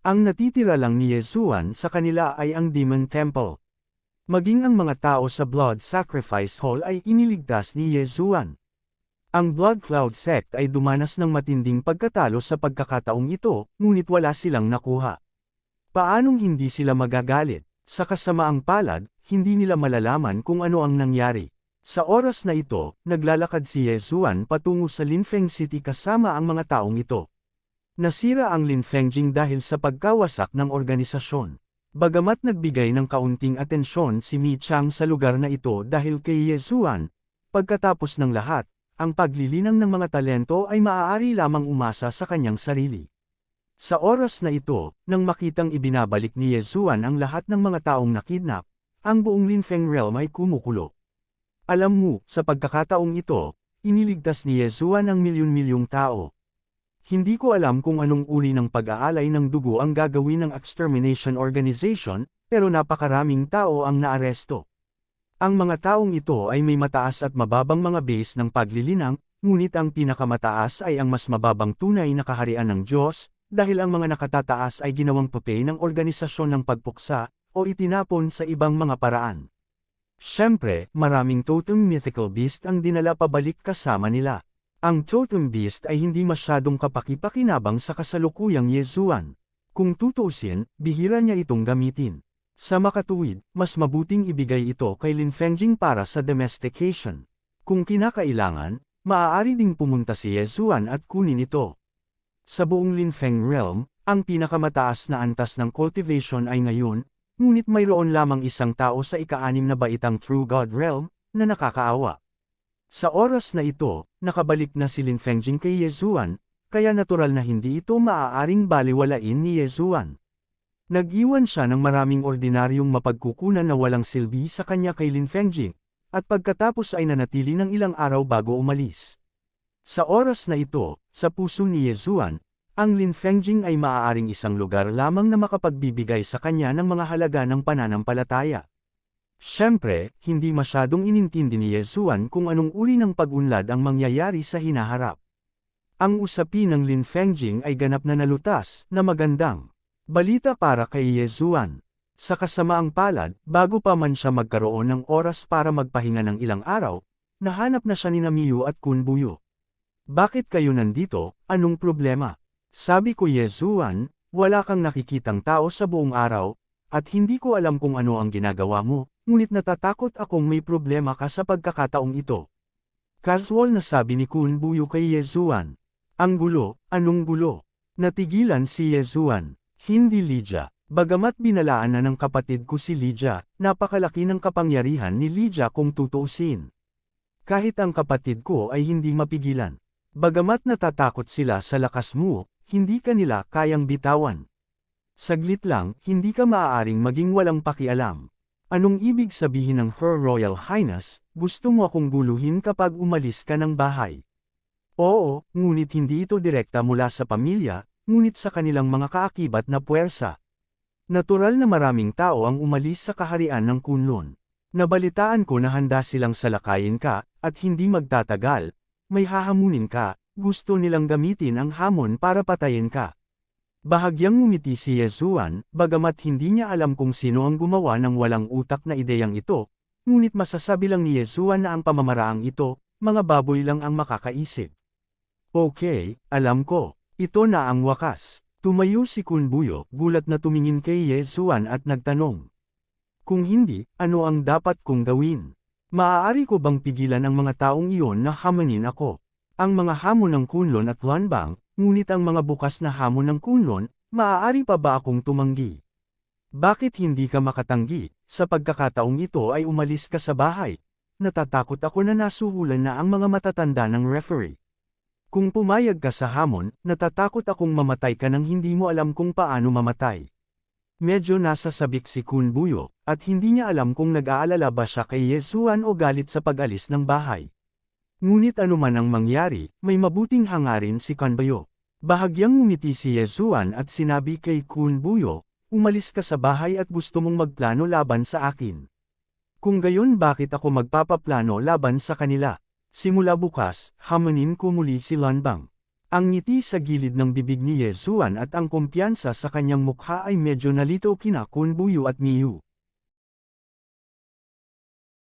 Ang natitira lang ni Yezuan sa kanila ay ang Demon Temple. Maging ang mga tao sa Blood Sacrifice Hall ay iniligtas ni Yezuan. Ang Blood Cloud Sect ay dumanas ng matinding pagkatalo sa pagkakataong ito, ngunit wala silang nakuha. Paanong hindi sila magagalit? Sa kasamaang palad, hindi nila malalaman kung ano ang nangyari. Sa oras na ito, naglalakad si Yezuan patungo sa Linfeng City kasama ang mga taong ito. Nasira ang Linfengjing dahil sa pagkawasak ng organisasyon. Bagamat nagbigay ng kaunting atensyon si Mi Chang sa lugar na ito dahil kay Yezuan, pagkatapos ng lahat, ang paglilinang ng mga talento ay maaari lamang umasa sa kanyang sarili. Sa oras na ito, nang makitang ibinabalik ni Yezuan ang lahat ng mga taong nakidnap, ang buong Linfeng Realm ay kumukulo. Alam mo, sa pagkakataong ito, iniligtas ni Yezuan ang milyon-milyong tao. Hindi ko alam kung anong uri ng pag-aalay ng dugo ang gagawin ng Extermination Organization, pero napakaraming tao ang naaresto. Ang mga taong ito ay may mataas at mababang mga base ng paglilinang, ngunit ang pinakamataas ay ang mas mababang tunay na kaharian ng Diyos, dahil ang mga nakatataas ay ginawang papel ng organisasyon ng pagpuksa, o itinapon sa ibang mga paraan. Siyempre, maraming totem mythical beast ang dinala pabalik kasama nila. Ang totem beast ay hindi masyadong kapaki-pakinabang sa kasalukuyang Yezuan. Kung tutuusin, bihira niya itong gamitin. Sa makatuwid, mas mabuting ibigay ito kay Linfengjing para sa domestication. Kung kinakailangan, maaari ding pumunta si Yezuan at kunin ito. Sa buong Linfeng Realm, ang pinakamataas na antas ng cultivation ay ngayon, ngunit mayroon lamang isang tao sa ika-6 na baitang True God Realm, na nakakaawa. Sa oras na ito, nakabalik na si Linfengjing kay Yezuan, kaya natural na hindi ito maaaring baliwalain ni Yezuan. Nag-iwan siya ng maraming ordinaryong mapagkukunan na walang silbi sa kanya kay Linfengjing, at pagkatapos ay nanatili ng ilang araw bago umalis. Sa oras na ito, sa puso ni Yezuan, ang Linfengjing ay maaaring isang lugar lamang na makapagbibigay sa kanya ng mga halaga ng pananampalataya. Siyempre, hindi masyadong inintindi ni Yezuan kung anong uri ng pag-unlad ang mangyayari sa hinaharap. Ang usapin ng Linfengjing ay ganap na nalutas, na magandang balita para kay Yezuan. Sa kasamaang palad, bago pa man siya magkaroon ng oras para magpahinga ng ilang araw, nahanap na siya ni Miyu at Kun Buyo. Bakit kayo nandito? Anong problema? Sabi ko Yezuan, wala kang nakikitang tao sa buong araw, at hindi ko alam kung ano ang ginagawa mo, ngunit natatakot akong may problema ka sa pagkakataong ito. Casual na sabi ni Kun Buyo kay Yezuan. Ang gulo, anong gulo? Natigilan si Yezuan. Hindi Lydia. Bagamat binalaan na ng kapatid ko si Lydia, napakalaki ng kapangyarihan ni Lydia kung tutuusin. Kahit ang kapatid ko ay hindi mapigilan. Bagamat natatakot sila sa lakas mo, hindi ka nila kayang bitawan. Saglit lang, hindi ka maaaring maging walang pakialam. Anong ibig sabihin ng Her Royal Highness, gusto mo akong guluhin kapag umalis ka ng bahay? Oo, ngunit hindi ito direkta mula sa pamilya, ngunit sa kanilang mga kaakibat na puwersa. Natural na maraming tao ang umalis sa kaharian ng Kunlun. Nabalitaan ko na handa silang salakayin ka, at hindi magtatagal, may hahamunin ka, gusto nilang gamitin ang hamon para patayin ka. Bahagyang ngumiti si Yezuan, bagamat hindi niya alam kung sino ang gumawa ng walang utak na ideyang ito, ngunit masasabi lang ni Yezuan na ang pamamaraang ito, mga baboy lang ang makakaisip. Okay, alam ko. Ito na ang wakas. Tumayo si Kun Buyo, gulat na tumingin kay Yezuan at nagtanong. Kung hindi, ano ang dapat kong gawin? Maaari ko bang pigilan ang mga taong iyon na hamanin ako? Ang mga hamon ng Kunlun at Lanbang, ngunit ang mga bukas na hamon ng Kunlun, maaari pa ba akong tumanggi? Bakit hindi ka makatanggi? Sa pagkakataong ito ay umalis ka sa bahay. Natatakot ako na nasuhulan na ang mga matatanda ng referee. Kung pumayag ka sa hamon, natatakot akong mamatay ka nang hindi mo alam kung paano mamatay. Medyo nasa sabik si Kun Buyo, at hindi niya alam kung nag-aalala ba siya kay Yezuan o galit sa pag-alis ng bahay. Ngunit anuman ang mangyari, may mabuting hangarin si Kun Buyo. Bahagyang ngumiti si Yezuan at sinabi kay Kun Buyo, umalis ka sa bahay at gusto mong magplano laban sa akin. Kung gayon bakit ako magpapaplano laban sa kanila? Simula bukas, hamanin ko muli si Lanbang. Ang ngiti sa gilid ng bibig ni Yezuan at ang kumpiyansa sa kanyang mukha ay medyo nalito kina Kun Buyo at Miyu.